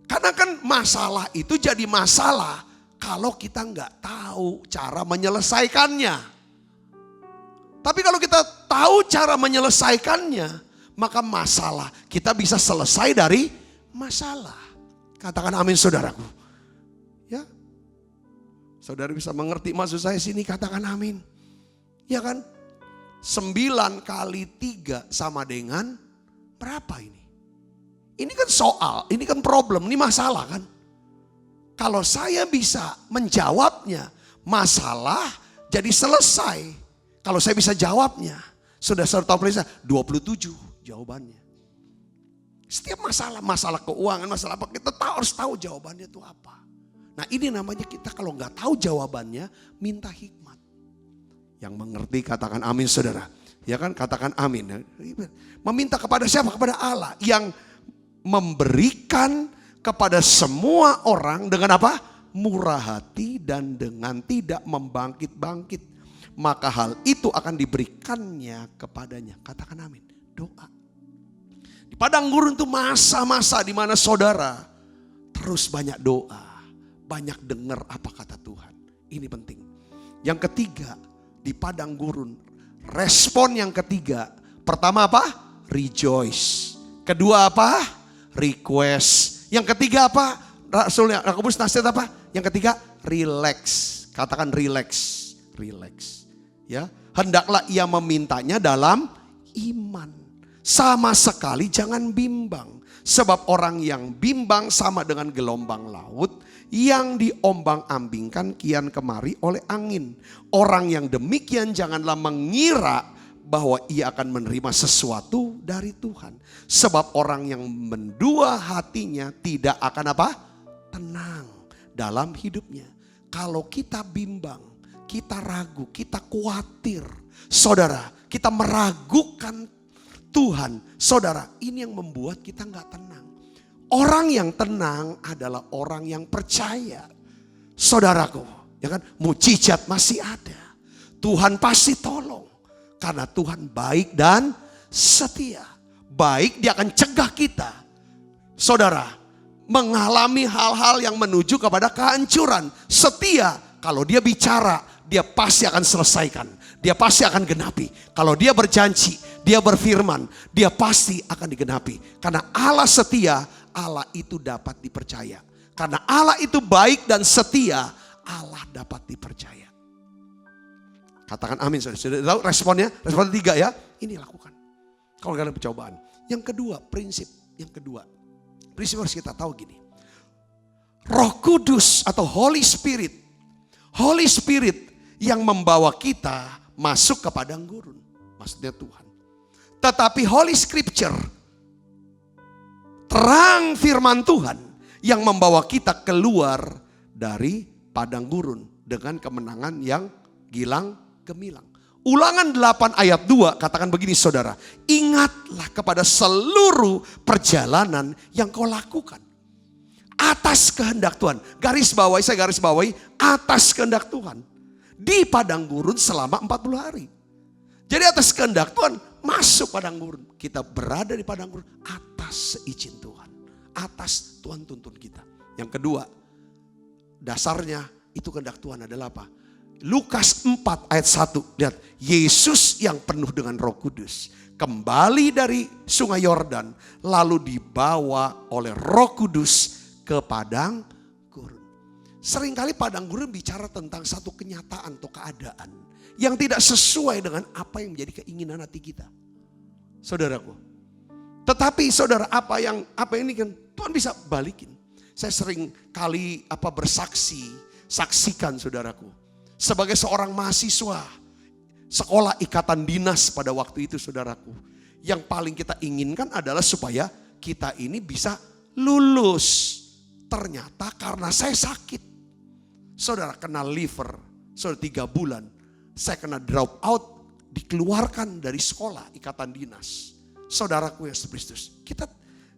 Karena kan masalah itu jadi masalah kalau kita nggak tahu cara menyelesaikannya. Tapi kalau kita tahu cara menyelesaikannya, maka masalah kita bisa selesai dari masalah. Katakan amin saudaraku. Ya, saudara bisa mengerti maksud saya sini, katakan amin. Ya kan? 9 kali 3 sama dengan berapa ini? Ini kan soal, ini kan problem, ini masalah kan. Kalau saya bisa menjawabnya, masalah jadi selesai. Kalau saya bisa jawabnya, sudah tahu perisa 27 jawabannya. Setiap masalah keuangan, masalah apa, kita harus tahu jawabannya itu apa. Nah ini namanya kita kalau nggak tahu jawabannya, minta hikmat. Yang mengerti katakan amin saudara. Ya kan, katakan amin. Meminta kepada siapa? Kepada Allah yang memberikan kepada semua orang dengan apa? Murah hati dan dengan tidak membangkit-bangkit. Maka hal itu akan diberikannya kepadanya. Katakan amin. Doa. Di padang gurun itu masa-masa di mana saudara terus banyak doa. Banyak dengar apa kata Tuhan. Ini penting. Yang ketiga, di padang gurun, respon yang ketiga, pertama apa? Rejoice. Kedua apa? Request. Yang ketiga apa? Rasul Yakobus nasihat apa? Yang ketiga relax. Katakan relax. Relax. Ya, hendaklah ia memintanya dalam iman. Sama sekali jangan bimbang. Sebab orang yang bimbang sama dengan gelombang laut yang diombang-ambingkan kian kemari oleh angin. Orang yang demikian janganlah mengira bahwa ia akan menerima sesuatu dari Tuhan. Sebab orang yang mendua hatinya tidak akan apa? Tenang dalam hidupnya. Kalau kita bimbang, kita ragu, kita khawatir. Saudara, kita meragukan Tuhan. Saudara, ini yang membuat kita gak tenang. Orang yang tenang adalah orang yang percaya. Saudaraku, ya kan? Mujizat masih ada. Tuhan pasti tolong. Karena Tuhan baik dan setia. Baik, dia akan cegah kita, saudara, mengalami hal-hal yang menuju kepada kehancuran. Setia, kalau dia bicara, dia pasti akan selesaikan. Dia pasti akan genapi. Kalau dia berjanji, dia berfirman, dia pasti akan digenapi. Karena Allah setia, Allah itu dapat dipercaya. Karena Allah itu baik dan setia, Allah dapat dipercaya. Katakan amin. Sudah tahu responnya? Respon 3 ya. Ini lakukan. Kalau dalam percobaan. Yang kedua, prinsip. Yang kedua, prinsip harus kita tahu gini. Roh Kudus atau Holy Spirit. Holy Spirit yang membawa kita masuk ke padang gurun. Maksudnya Tuhan. Tetapi Holy Scripture, terang firman Tuhan yang membawa kita keluar dari padang gurun dengan kemenangan yang gilang gemilang. Ulangan 8 ayat 2 katakan begini saudara, ingatlah kepada seluruh perjalanan yang kau lakukan atas kehendak Tuhan. Saya garis bawahi atas kehendak Tuhan. Di padang gurun selama 40 hari. Jadi atas kehendak Tuhan masuk padang gurun. Kita berada di padang gurun atas seizin Tuhan. Atas Tuhan tuntun kita. Yang kedua, dasarnya itu kehendak Tuhan adalah apa? Lukas 4 ayat 1. Lihat, Yesus yang penuh dengan Roh Kudus kembali dari Sungai Yordan lalu dibawa oleh Roh Kudus ke padang gurun. Seringkali padang gurun bicara tentang satu kenyataan atau keadaan yang tidak sesuai dengan apa yang menjadi keinginan hati kita. Saudaraku. Tetapi saudara, apa ini kan Tuhan bisa balikin. Saya sering kali saksikan saudaraku. Sebagai seorang mahasiswa sekolah ikatan dinas pada waktu itu saudaraku. Yang paling kita inginkan adalah supaya kita ini bisa lulus. Ternyata karena saya sakit. Saudara kena liver. Saudara 3 bulan. Saya kena drop out. Dikeluarkan dari sekolah ikatan dinas. Saudaraku Yesus Kristus.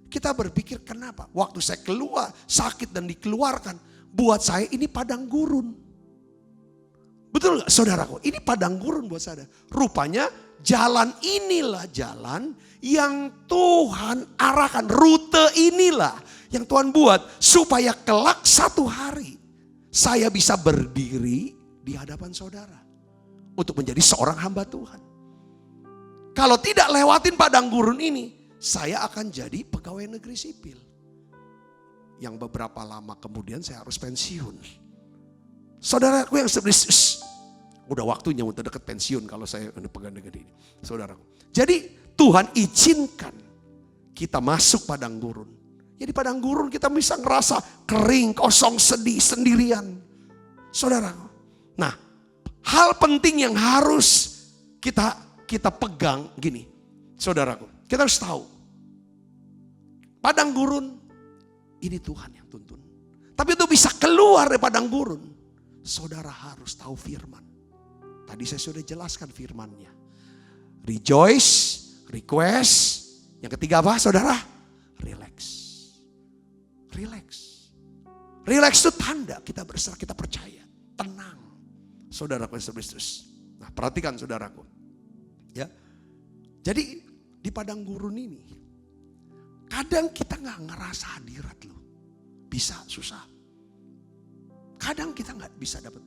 Kita berpikir kenapa? Waktu saya keluar sakit dan dikeluarkan. Buat saya ini padang gurun. Betul gak saudaraku? Ini padang gurun buat saya. Rupanya jalan inilah jalan yang Tuhan arahkan. Rute inilah yang Tuhan buat. Supaya kelak satu hari saya bisa berdiri di hadapan saudara. Untuk menjadi seorang hamba Tuhan. Kalau tidak lewatin padang gurun ini, saya akan jadi pegawai negeri sipil. Yang beberapa lama kemudian saya harus pensiun. Saudaraku yang serius, udah waktunya untuk dekat pensiun kalau saya pegawai negeri ini. Saudaraku. Jadi Tuhan izinkan kita masuk padang gurun. Jadi padang gurun kita bisa ngerasa kering, kosong, sedih, sendirian. Saudaraku. Nah, hal penting yang harus kita pegang gini. Saudaraku, kita harus tahu. Padang gurun ini Tuhan yang tuntun. Tapi untuk bisa keluar dari padang gurun, saudara harus tahu firman. Tadi saya sudah jelaskan firmannya. Rejoice, request. Yang ketiga apa saudara? Relax. Relax. Relax itu tanda kita berserah, kita percaya. Tenang. Saudaraku Yesus Kristus. Nah perhatikan saudaraku. Ya. Jadi di padang gurun ini. Kadang kita gak ngerasa hadirat loh. Bisa, susah. Kadang kita gak bisa dapat.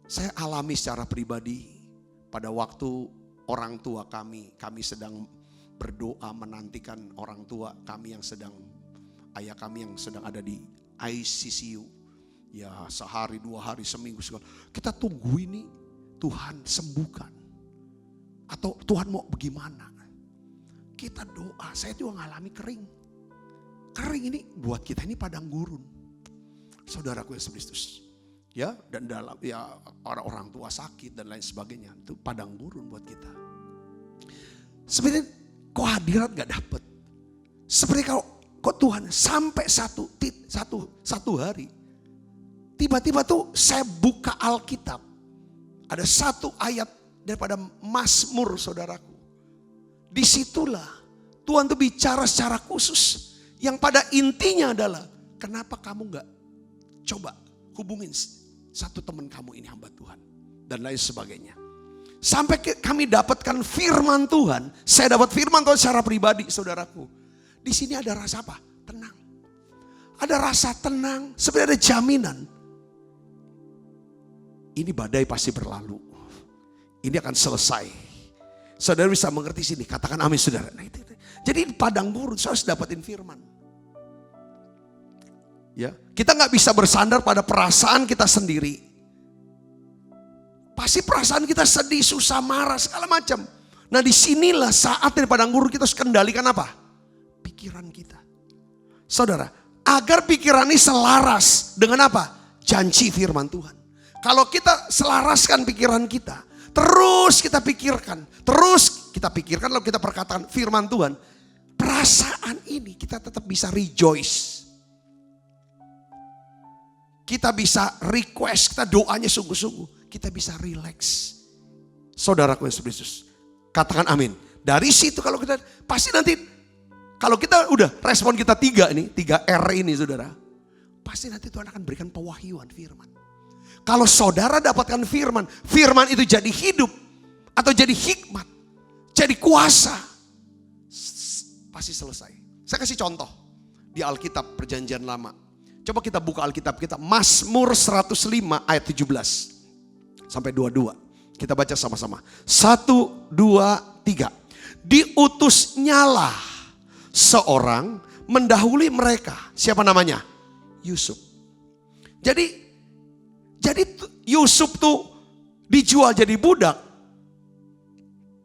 Saya alami secara pribadi pada waktu orang tua kami sedang berdoa menantikan orang tua kami ayah kami yang sedang ada di ICU. Ya sehari, 2 hari, seminggu sekali. Kita tunggu ini Tuhan sembuhkan. Atau Tuhan mau bagaimana. Kita doa, saya juga ngalami kering. Kering ini buat kita ini padang gurun. Saudaraku Yesus Kristus. Ya, dan dalam ya orang tua sakit dan lain sebagainya, itu padang gurun buat kita. Sebenarnya kok hadirat gak dapet. Seperti kok Tuhan sampai satu hari, tiba-tiba tuh saya buka Alkitab, ada satu ayat daripada Mazmur saudaraku. Disitulah Tuhan tuh bicara secara khusus, yang pada intinya adalah kenapa kamu gak coba hubungin satu teman kamu ini hamba Tuhan. Dan lain sebagainya. Sampai kami dapatkan firman Tuhan. Saya dapat firman Tuhan secara pribadi saudaraku. Di sini ada rasa apa? Tenang. Ada rasa tenang. Sebenarnya ada jaminan. Ini badai pasti berlalu. Ini akan selesai. Saudara bisa mengerti sini. Katakan amin saudara. Nah, itu. Jadi di padang gurun saya harus dapatin firman. Ya, kita nggak bisa bersandar pada perasaan kita sendiri. Pasti perasaan kita sedih, susah, marah, segala macam. Nah disinilah saat dari padang gurun kita harus kendalikan apa? Pikiran kita. Saudara, agar pikiran ini selaras dengan apa? Janji firman Tuhan. Kalau kita selaraskan pikiran kita, terus kita pikirkan lalu kita perkataan firman Tuhan. Perasaan ini kita tetap bisa rejoice. kita bisa request, kita doanya sungguh-sungguh, kita bisa relax. Saudaraku Yesus Kristus, katakan amin. Dari situ kalau kita, pasti nanti, kalau kita udah respon kita 3 R ini saudara, pasti nanti Tuhan akan berikan pewahyuan firman. Kalau saudara dapatkan firman, firman itu jadi hidup, atau jadi hikmat, jadi kuasa, pasti selesai. Saya kasih contoh di Alkitab Perjanjian Lama. Coba kita buka Alkitab kita, Mazmur 105 ayat 17 sampai 22. Kita baca sama-sama. 1, 2, 3. Diutusnyalah seorang mendahului mereka. Siapa namanya? Yusuf. Jadi Yusuf tuh dijual jadi budak.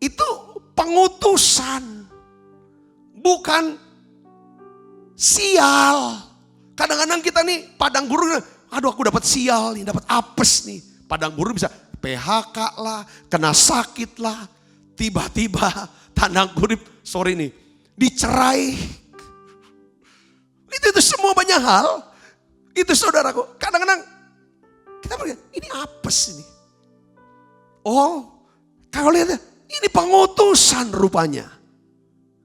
Itu pengutusan. Bukan sial. Kadang-kadang kita nih padang gurun, aduh aku dapat sial nih, dapat apes nih. Padang gurun bisa PHK lah, kena sakit lah, tiba-tiba tanda kutip, sorry nih, dicerai. Itu semua banyak hal. Itu saudaraku, kadang-kadang kita berkata, ini apes ini. Oh, kalau lihat ini pengutusan rupanya.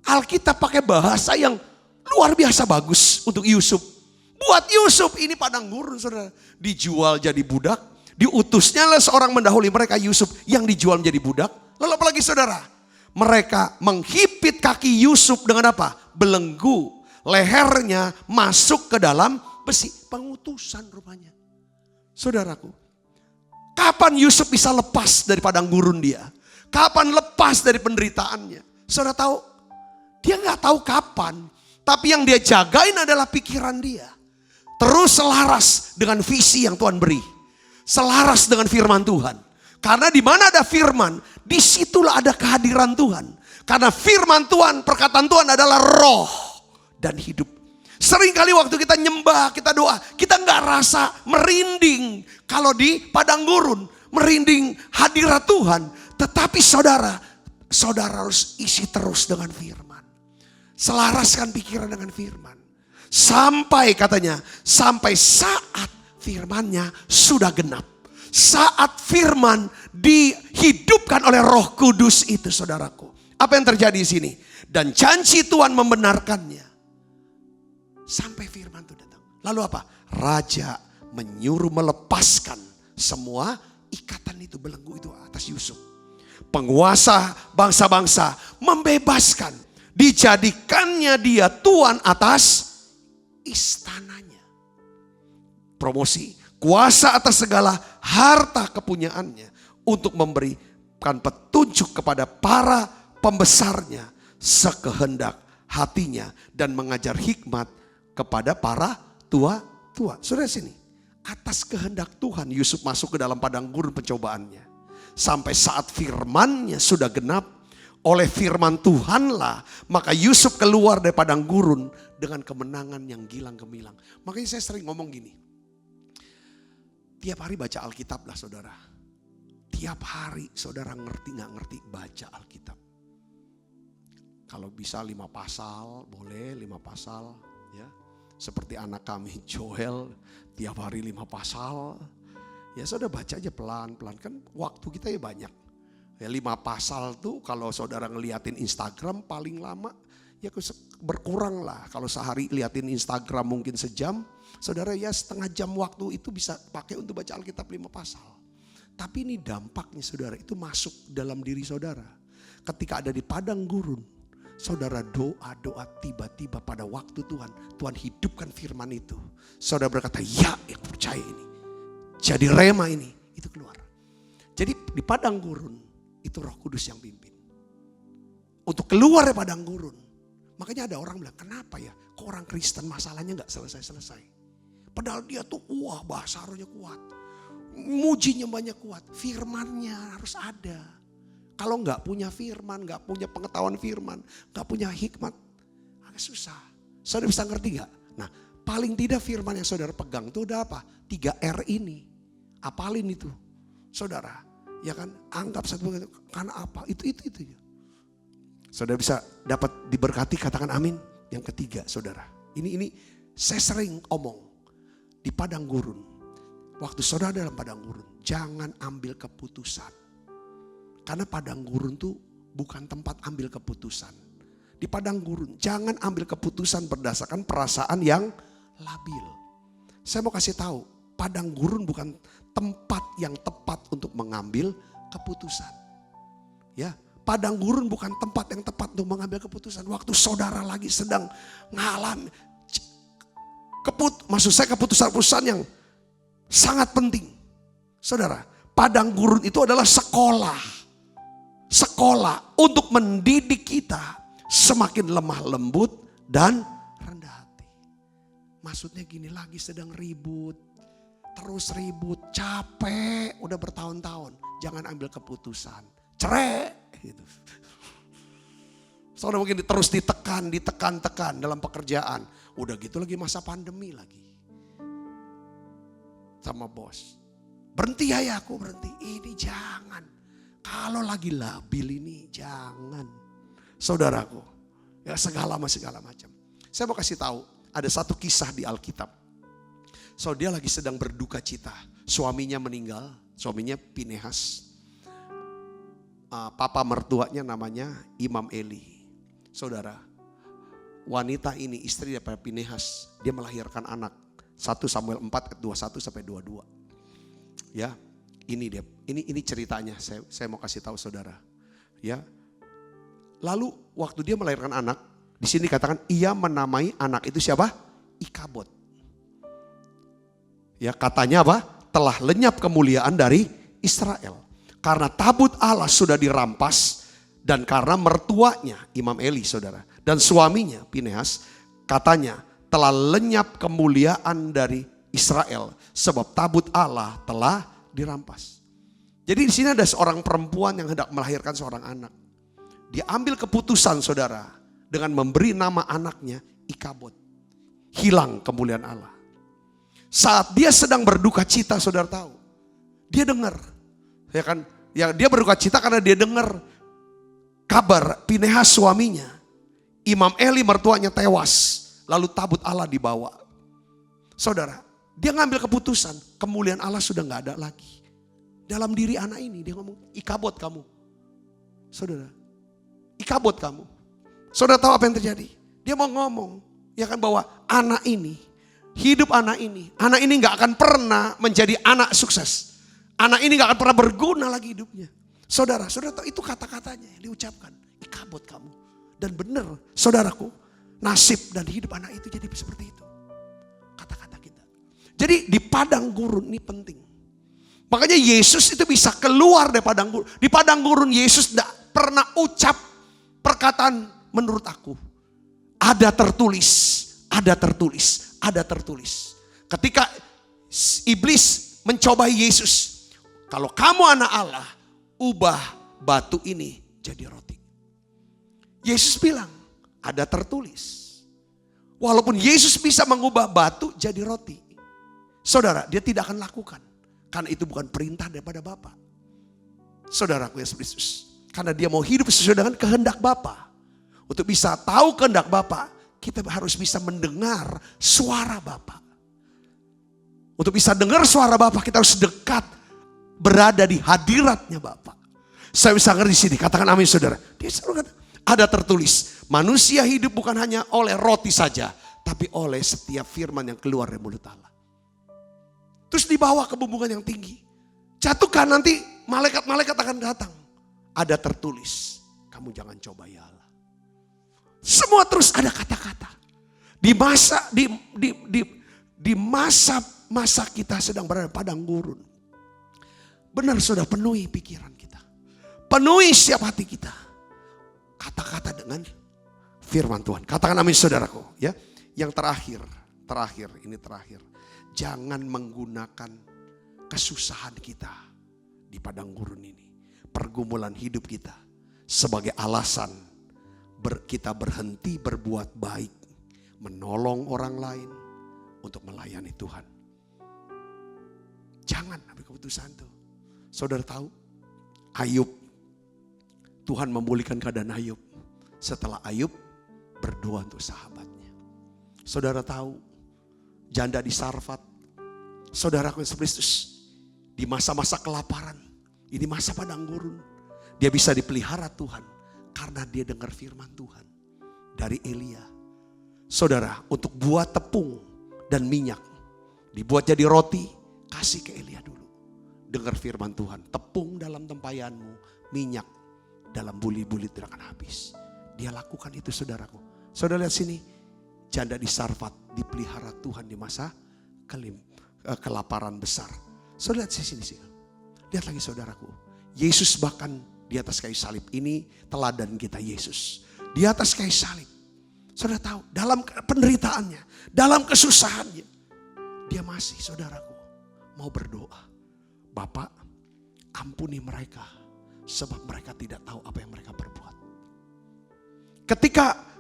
Alkitab pakai bahasa yang luar biasa bagus untuk Yusuf. Buat Yusuf ini padang gurun saudara. Dijual jadi budak. Diutusnya lah seorang mendahului mereka Yusuf yang dijual menjadi budak. Lalu apalagi saudara? Mereka menghipit kaki Yusuf dengan apa? Belenggu. Lehernya masuk ke dalam besi. Pengutusan rupanya. Saudaraku. Kapan Yusuf bisa lepas dari padang gurun dia? Kapan lepas dari penderitaannya? Saudara tahu? Dia gak tahu kapan. Tapi yang dia jagain adalah pikiran dia. Terus selaras dengan visi yang Tuhan beri. Selaras dengan firman Tuhan. Karena di mana ada firman, disitulah ada kehadiran Tuhan. Karena firman Tuhan, perkataan Tuhan adalah roh dan hidup. Seringkali waktu kita nyembah, kita doa, kita nggak rasa merinding. Kalau di padang gurun, merinding hadirat Tuhan. Tetapi saudara harus isi terus dengan firman. Selaraskan pikiran dengan firman. Sampai katanya, sampai saat firman-Nya sudah genap. Saat firman dihidupkan oleh Roh Kudus itu saudaraku. Apa yang terjadi di sini? Dan janji Tuhan membenarkannya. Sampai firman itu datang. Lalu apa? Raja menyuruh melepaskan semua ikatan itu, belenggu itu atas Yusuf. Penguasa bangsa-bangsa membebaskan. Dijadikannya dia tuan atas istananya. Promosi, kuasa atas segala harta kepunyaannya untuk memberikan petunjuk kepada para pembesarnya sekehendak hatinya dan mengajar hikmat kepada para tua-tua. Saudara sini, atas kehendak Tuhan Yusuf masuk ke dalam padang gurun pencobaannya. Sampai saat firman-Nya sudah genap, oleh firman Tuhanlah maka Yusuf keluar dari padang gurun dengan kemenangan yang gilang gemilang. Makanya saya sering ngomong gini. Tiap hari baca Alkitab lah saudara. Tiap hari saudara ngerti gak ngerti baca Alkitab. Kalau bisa 5 pasal, boleh 5 pasal. Ya, seperti anak kami Joel, tiap hari 5 pasal. Ya saudara baca aja pelan-pelan, kan waktu kita ya banyak. Ya 5 pasal tuh kalau saudara ngeliatin Instagram paling lama ya berkurang lah. Kalau sehari liatin Instagram mungkin sejam, saudara ya setengah jam waktu itu bisa pakai untuk baca Alkitab 5 pasal. Tapi ini dampaknya saudara, itu masuk dalam diri saudara. Ketika ada di padang gurun, saudara doa-doa tiba-tiba pada waktu Tuhan hidupkan firman itu. Saudara berkata, ya aku percaya ini. Jadi rema ini, itu keluar. Jadi di padang gurun, itu Roh Kudus yang pimpin. Untuk keluar dari padang gurun. Makanya ada orang bilang, kenapa ya kok orang Kristen masalahnya gak selesai-selesai. Padahal dia tuh bahasa rohnya kuat. Mujinya banyak kuat. Firmannya harus ada. Kalau gak punya firman, gak punya pengetahuan firman, gak punya hikmat, agak susah. Saudara bisa ngerti gak? Nah paling tidak firman yang saudara pegang itu udah apa? 3R ini. Apalin itu. Saudara, ya kan anggap satu karena apa? Itu. Saudara bisa dapat diberkati, katakan amin. Yang ketiga saudara, ini saya sering omong di padang gurun. waktu saudara dalam padang gurun, jangan ambil keputusan. Karena padang gurun tuh bukan tempat ambil keputusan. Di padang gurun, jangan ambil keputusan berdasarkan perasaan yang labil. Saya mau kasih tahu, padang gurun bukan tempat yang tepat untuk mengambil keputusan. Ya, padang gurun bukan tempat yang tepat untuk mengambil keputusan. Waktu saudara lagi sedang mengalami keputusan-keputusan yang sangat penting. Saudara, padang gurun itu adalah sekolah. Sekolah untuk mendidik kita semakin lemah lembut dan rendah hati. Maksudnya gini, lagi sedang ribut, terus ribut, capek, udah bertahun-tahun. Jangan ambil keputusan, cerai gitu. Saudara mungkin terus ditekan dalam pekerjaan. Udah gitu lagi masa pandemi lagi. Sama bos. Berhenti ya aku berhenti. Ini jangan. Kalau lagi labil ini jangan. Saudaraku. Ya segala macam. Saya mau kasih tahu. Ada satu kisah di Alkitab. So dia lagi sedang berduka cita. Suaminya meninggal. Suaminya Pinehas. Papa mertuanya namanya Imam Eli. Saudara, wanita ini istri daripada Pinehas, dia melahirkan anak. 1 Samuel 4 ayat 21 sampai 22. Ya, ini ceritanya. Saya mau kasih tahu saudara. Ya. Lalu waktu dia melahirkan anak, di sini katakan ia menamai anak itu siapa? Ikabod. Ya, katanya apa? Telah lenyap kemuliaan dari Israel. Karena tabut Allah sudah dirampas. Dan karena mertuanya Imam Eli saudara. Dan suaminya Pinehas katanya telah lenyap kemuliaan dari Israel. Sebab tabut Allah telah dirampas. Jadi di sini ada seorang perempuan yang hendak melahirkan seorang anak. Dia ambil keputusan saudara. Dengan memberi nama anaknya Ikabod. Hilang kemuliaan Allah. Saat dia sedang berduka cita saudara tahu. Dia dengar. Ya kan? Ya, dia berduka cita karena dia dengar kabar Pinehas suaminya, Imam Eli mertuanya tewas, lalu tabut Allah dibawa. Saudara, dia ngambil keputusan, kemuliaan Allah sudah gak ada lagi. Dalam diri anak ini dia ngomong, Ikabod kamu. Saudara, Ikabod kamu. Saudara tahu apa yang terjadi? Dia mau ngomong, ya kan bahwa anak ini, hidup anak ini gak akan pernah menjadi anak sukses. Anak ini gak akan pernah berguna lagi hidupnya. Saudara tahu itu kata-katanya yang diucapkan. Ikabod kamu. Dan benar saudaraku, nasib dan hidup anak itu jadi seperti itu. Kata-kata kita. Jadi di padang gurun ini penting. Makanya Yesus itu bisa keluar dari padang gurun. Di padang gurun Yesus tidak pernah ucap perkataan menurut aku. Ada tertulis, ada tertulis, ada tertulis. Ketika iblis mencobai Yesus. Kalau kamu anak Allah, ubah batu ini jadi roti. Yesus bilang, ada tertulis. Walaupun Yesus bisa mengubah batu jadi roti. Saudara, dia tidak akan lakukan. Karena itu bukan perintah daripada Bapa. Saudaraku Yesus Kristus. Karena dia mau hidup sesuai dengan kehendak Bapa. Untuk bisa tahu kehendak Bapa, kita harus bisa mendengar suara Bapa. Untuk bisa dengar suara Bapa, kita harus dekat. Berada di hadiratnya Bapa. Saya bisa ngerti di sini, katakan amin saudara. Dia selalu kata, ada tertulis, manusia hidup bukan hanya oleh roti saja, tapi oleh setiap firman yang keluar dari mulut Allah. Terus dibawa ke bumbungan yang tinggi. Jatuhkan nanti malaikat-malaikat akan datang. Ada tertulis, kamu jangan coba ya Allah. Semua terus ada kata-kata. Di masa kita sedang berada padang gurun. Benar sudah penuhi pikiran kita. Penuhi setiap hati kita. Kata-kata dengan firman Tuhan. Katakan amin saudaraku. Ya. Yang terakhir. Jangan menggunakan kesusahan kita di padang gurun ini. Pergumulan hidup kita. Sebagai alasan kita berhenti berbuat baik. Menolong orang lain untuk melayani Tuhan. Jangan ambil keputusan itu. Saudara tahu, Ayub, Tuhan memulihkan keadaan Ayub. Setelah Ayub berdoa untuk sahabatnya. Saudara tahu, janda di Sarfat, Saudaraku Yesus Kristus, di masa-masa kelaparan, ini masa padang gurun, dia bisa dipelihara Tuhan karena dia dengar firman Tuhan dari Elia. Saudara, untuk buat tepung dan minyak, dibuat jadi roti, kasih ke Elia dulu. Dengar firman Tuhan, tepung dalam tempayanmu, minyak dalam buli-buli tidak akan habis. Dia lakukan itu saudaraku. Saudara lihat sini, janda di Sarfat dipelihara Tuhan di masa kelaparan besar. Saudara lihat sini. Lihat lagi saudaraku. Yesus bahkan di atas kayu salib, ini teladan kita Yesus. Di atas kayu salib. Saudara tahu, dalam penderitaannya, dalam kesusahannya, dia masih saudaraku mau berdoa. Bapak, ampuni mereka sebab mereka tidak tahu apa yang mereka perbuat.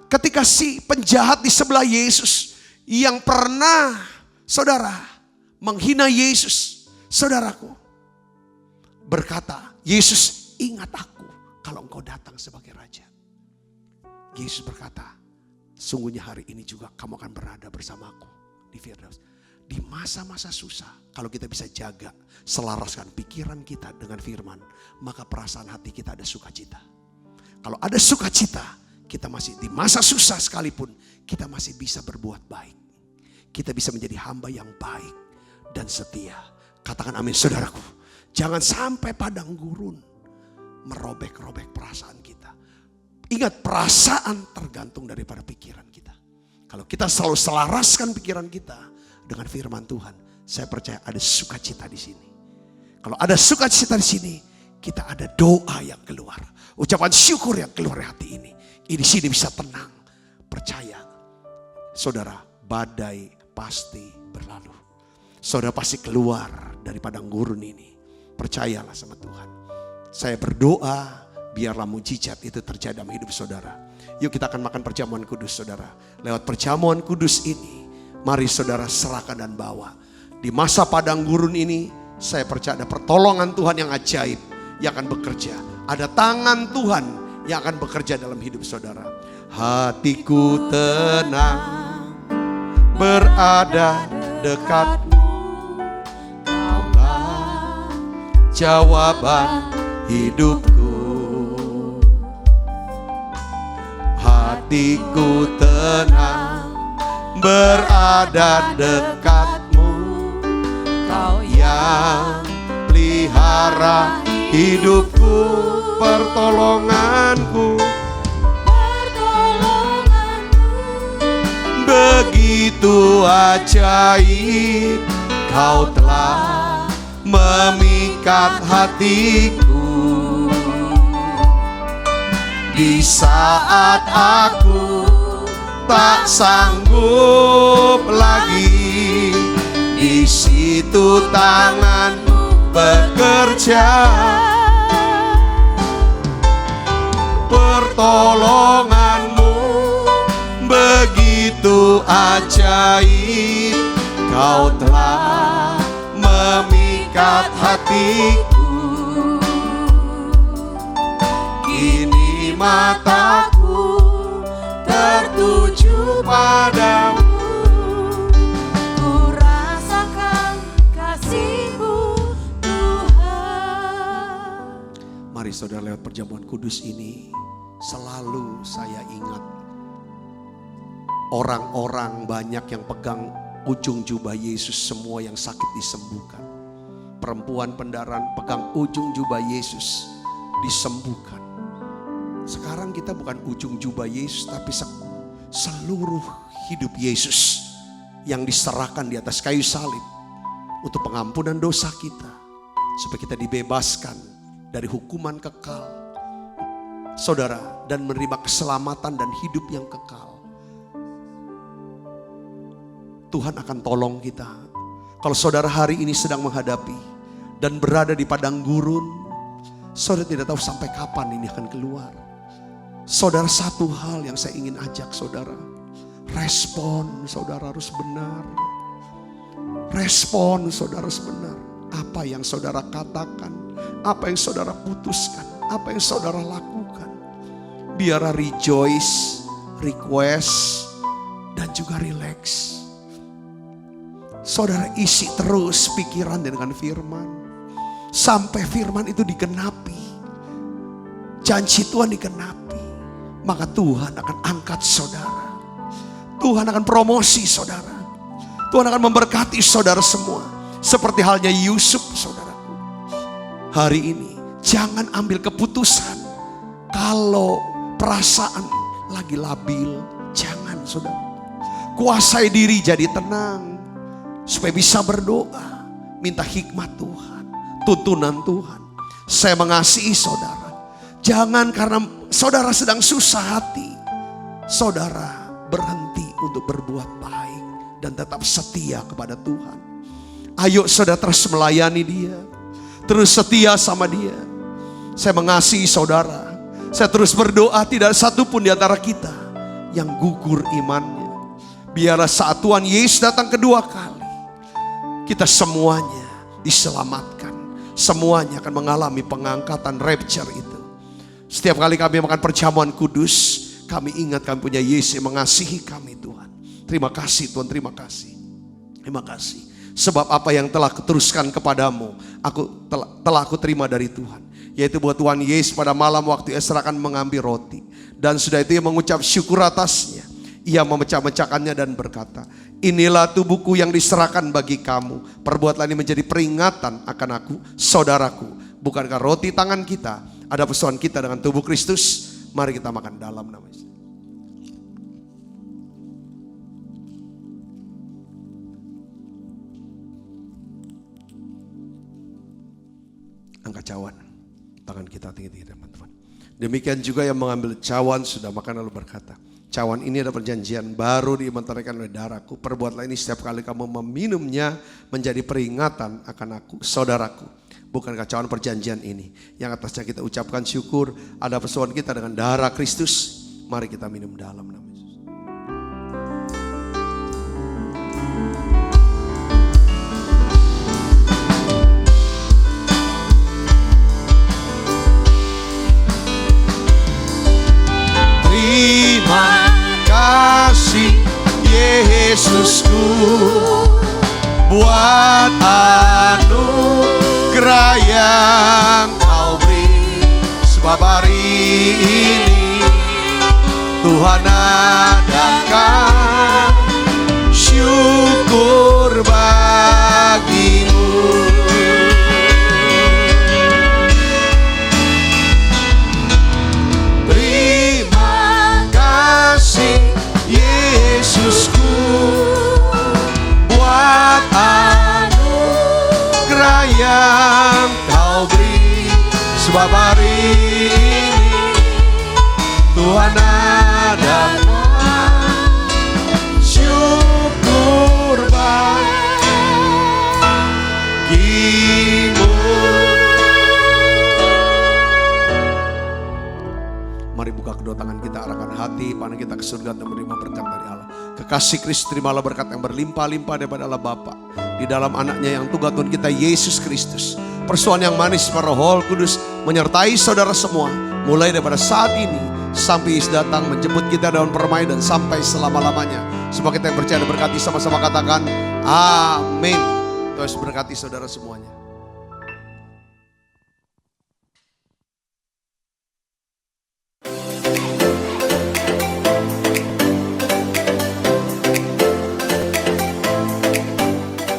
Ketika si penjahat di sebelah Yesus yang pernah saudara menghina Yesus, saudaraku berkata, Yesus ingat aku kalau engkau datang sebagai raja. Yesus berkata, sungguhnya hari ini juga kamu akan berada bersamaku di Firdaus. Di masa-masa susah, kalau kita bisa jaga, selaraskan pikiran kita dengan firman, maka perasaan hati kita ada sukacita. Kalau ada sukacita, kita masih di masa susah sekalipun, kita masih bisa berbuat baik. Kita bisa menjadi hamba yang baik dan setia. Katakan amin saudaraku. Jangan sampai padang gurun merobek-robek perasaan kita. Ingat, perasaan tergantung daripada pikiran kita. Kalau kita selalu selaraskan pikiran kita dengan firman Tuhan, saya percaya ada sukacita di sini. Kalau ada sukacita di sini, kita ada doa yang keluar, ucapan syukur yang keluar dari hati ini. Di sini bisa tenang, percaya, saudara, badai pasti berlalu. Saudara pasti keluar dari padang gurun ini. Percayalah sama Tuhan. Saya berdoa, biarlah mujizat itu terjadi dalam hidup saudara. Yuk kita akan makan perjamuan kudus saudara. Lewat perjamuan kudus ini, mari saudara serahkan dan bawa. Di masa padang gurun ini, saya percaya ada pertolongan Tuhan yang ajaib yang akan bekerja. Ada tangan Tuhan yang akan bekerja dalam hidup saudara. Hatiku tenang, berada dekatmu. Kaulah jawaban hidupku. Hatiku tenang, berada dekatmu. Kau yang pelihara hidupku, pertolonganku. Begitu ajaib, kau telah memikat hatiku. Di saat aku tak sanggup lagi, di situ tanganmu bekerja. Pertolonganmu begitu ajaib, kau telah memikat hatiku. Kini mataku tertuju padamu, ku rasakan kasih-Mu Tuhan. Mari saudara, lewat perjamuan kudus ini selalu saya ingat orang-orang banyak yang pegang ujung jubah Yesus, semua yang sakit disembuhkan. Perempuan pendaran pegang ujung jubah Yesus, disembuhkan. Sekarang kita bukan ujung jubah Yesus, tapi seluruh hidup Yesus yang diserahkan di atas kayu salib untuk pengampunan dosa kita, supaya kita dibebaskan dari hukuman kekal, saudara, dan menerima keselamatan dan hidup yang kekal. Tuhan akan tolong kita. Kalau saudara hari ini sedang menghadapi dan berada di padang gurun, saudara tidak tahu sampai kapan ini akan keluar. Saudara, satu hal yang saya ingin ajak saudara, respon saudara harus benar. Respon saudara harus benar. Apa yang saudara katakan, apa yang saudara putuskan, apa yang saudara lakukan, biarlah rejoice, request, dan juga relax. Saudara isi terus pikiran dengan firman. Sampai firman itu digenapi. Janji Tuhan digenapi. Maka Tuhan akan angkat saudara. Tuhan akan promosi saudara. Tuhan akan memberkati saudara semua. Seperti halnya Yusuf saudaraku. Hari ini jangan ambil keputusan. Kalau perasaan lagi labil. Jangan saudara. Kuasai diri jadi tenang. Supaya bisa berdoa, minta hikmat Tuhan, tuntunan Tuhan. Saya mengasihi saudara. Jangan karena saudara sedang susah hati, saudara berhenti untuk berbuat baik dan tetap setia kepada Tuhan. Ayo saudara terus melayani dia, terus setia sama dia. Saya mengasihi saudara. Saya terus berdoa tidak ada satupun di antara kita yang gugur imannya. Biarlah saat Tuhan Yesus datang kedua kali, kita semuanya diselamatkan. Semuanya akan mengalami pengangkatan rapture itu. Setiap kali kami makan perjamuan kudus, kami ingat kami punya Yesus yang mengasihi kami Tuhan. Terima kasih Tuhan, terima kasih. Terima kasih. Sebab apa yang telah kuteruskan kepadamu, telah aku terima dari Tuhan. Yaitu buat Tuhan Yesus pada malam waktu Esra akan mengambil roti. Dan sudah itu ia mengucap syukur atasnya. Ia memecah-mecahkannya dan berkata, inilah tubuhku yang diserahkan bagi kamu. Perbuatlah ini menjadi peringatan akan aku, saudaraku. Bukankah roti tangan kita ada persoalan kita dengan tubuh Kristus? Mari kita makan dalam nama Yesus. Angkat cawan tangan kita tinggi-tinggi teman-teman. Demikian juga yang mengambil cawan sudah makan lalu berkata, cawan ini adalah perjanjian baru diimentarikan oleh darahku. Perbuatlah ini setiap kali kamu meminumnya menjadi peringatan akan aku, saudaraku. Bukankah cawan perjanjian ini yang atasnya kita ucapkan syukur, ada persoalan kita dengan darah Kristus. Mari kita minum dalam nama Yesus. Terima kasih Yesusku buat anugerah yang kau beri. Sebab hari ini Tuhan adakan syukur bagimu. Yesusku buat anugerah yang kau beri. Sebab hari ini Tuhan adakan syukur bagimu. Mari buka kedua tangan kita, arahkan hati, pandang kita ke surga dan menerima berkat dari Allah. Kekasih Kristus, terimalah berkat yang berlimpah-limpah daripada Allah Bapa di dalam anaknya yang tunggal Tuhan kita Yesus Kristus. Persoalan yang manis Roh Kudus menyertai saudara semua mulai daripada saat ini sampai Yesus datang menjemput kita dalam permainan dan sampai selama-lamanya. Semua kita yang percaya dan berkati sama-sama katakan amin. Terus berkati saudara semuanya.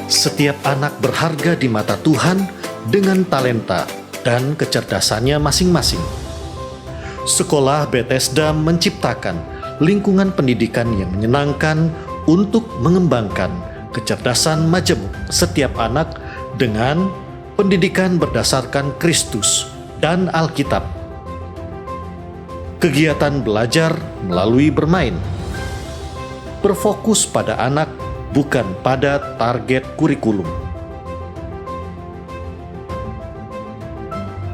Setiap anak berharga di mata Tuhan dengan talenta dan kecerdasannya masing-masing. Sekolah Bethesda menciptakan lingkungan pendidikan yang menyenangkan untuk mengembangkan kecerdasan majemuk setiap anak dengan pendidikan berdasarkan Kristus dan Alkitab. Kegiatan belajar melalui bermain, berfokus pada anak bukan pada target kurikulum.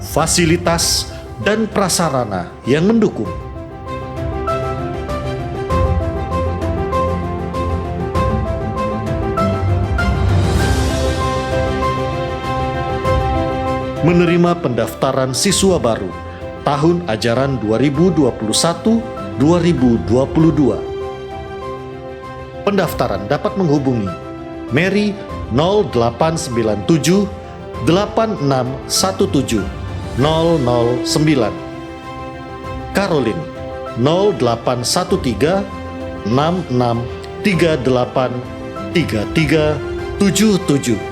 Fasilitas dan prasarana yang mendukung. Menerima pendaftaran siswa baru tahun ajaran 2021-2022. Pendaftaran dapat menghubungi Mary 0897 8617 009. Caroline 0813 6638 3377.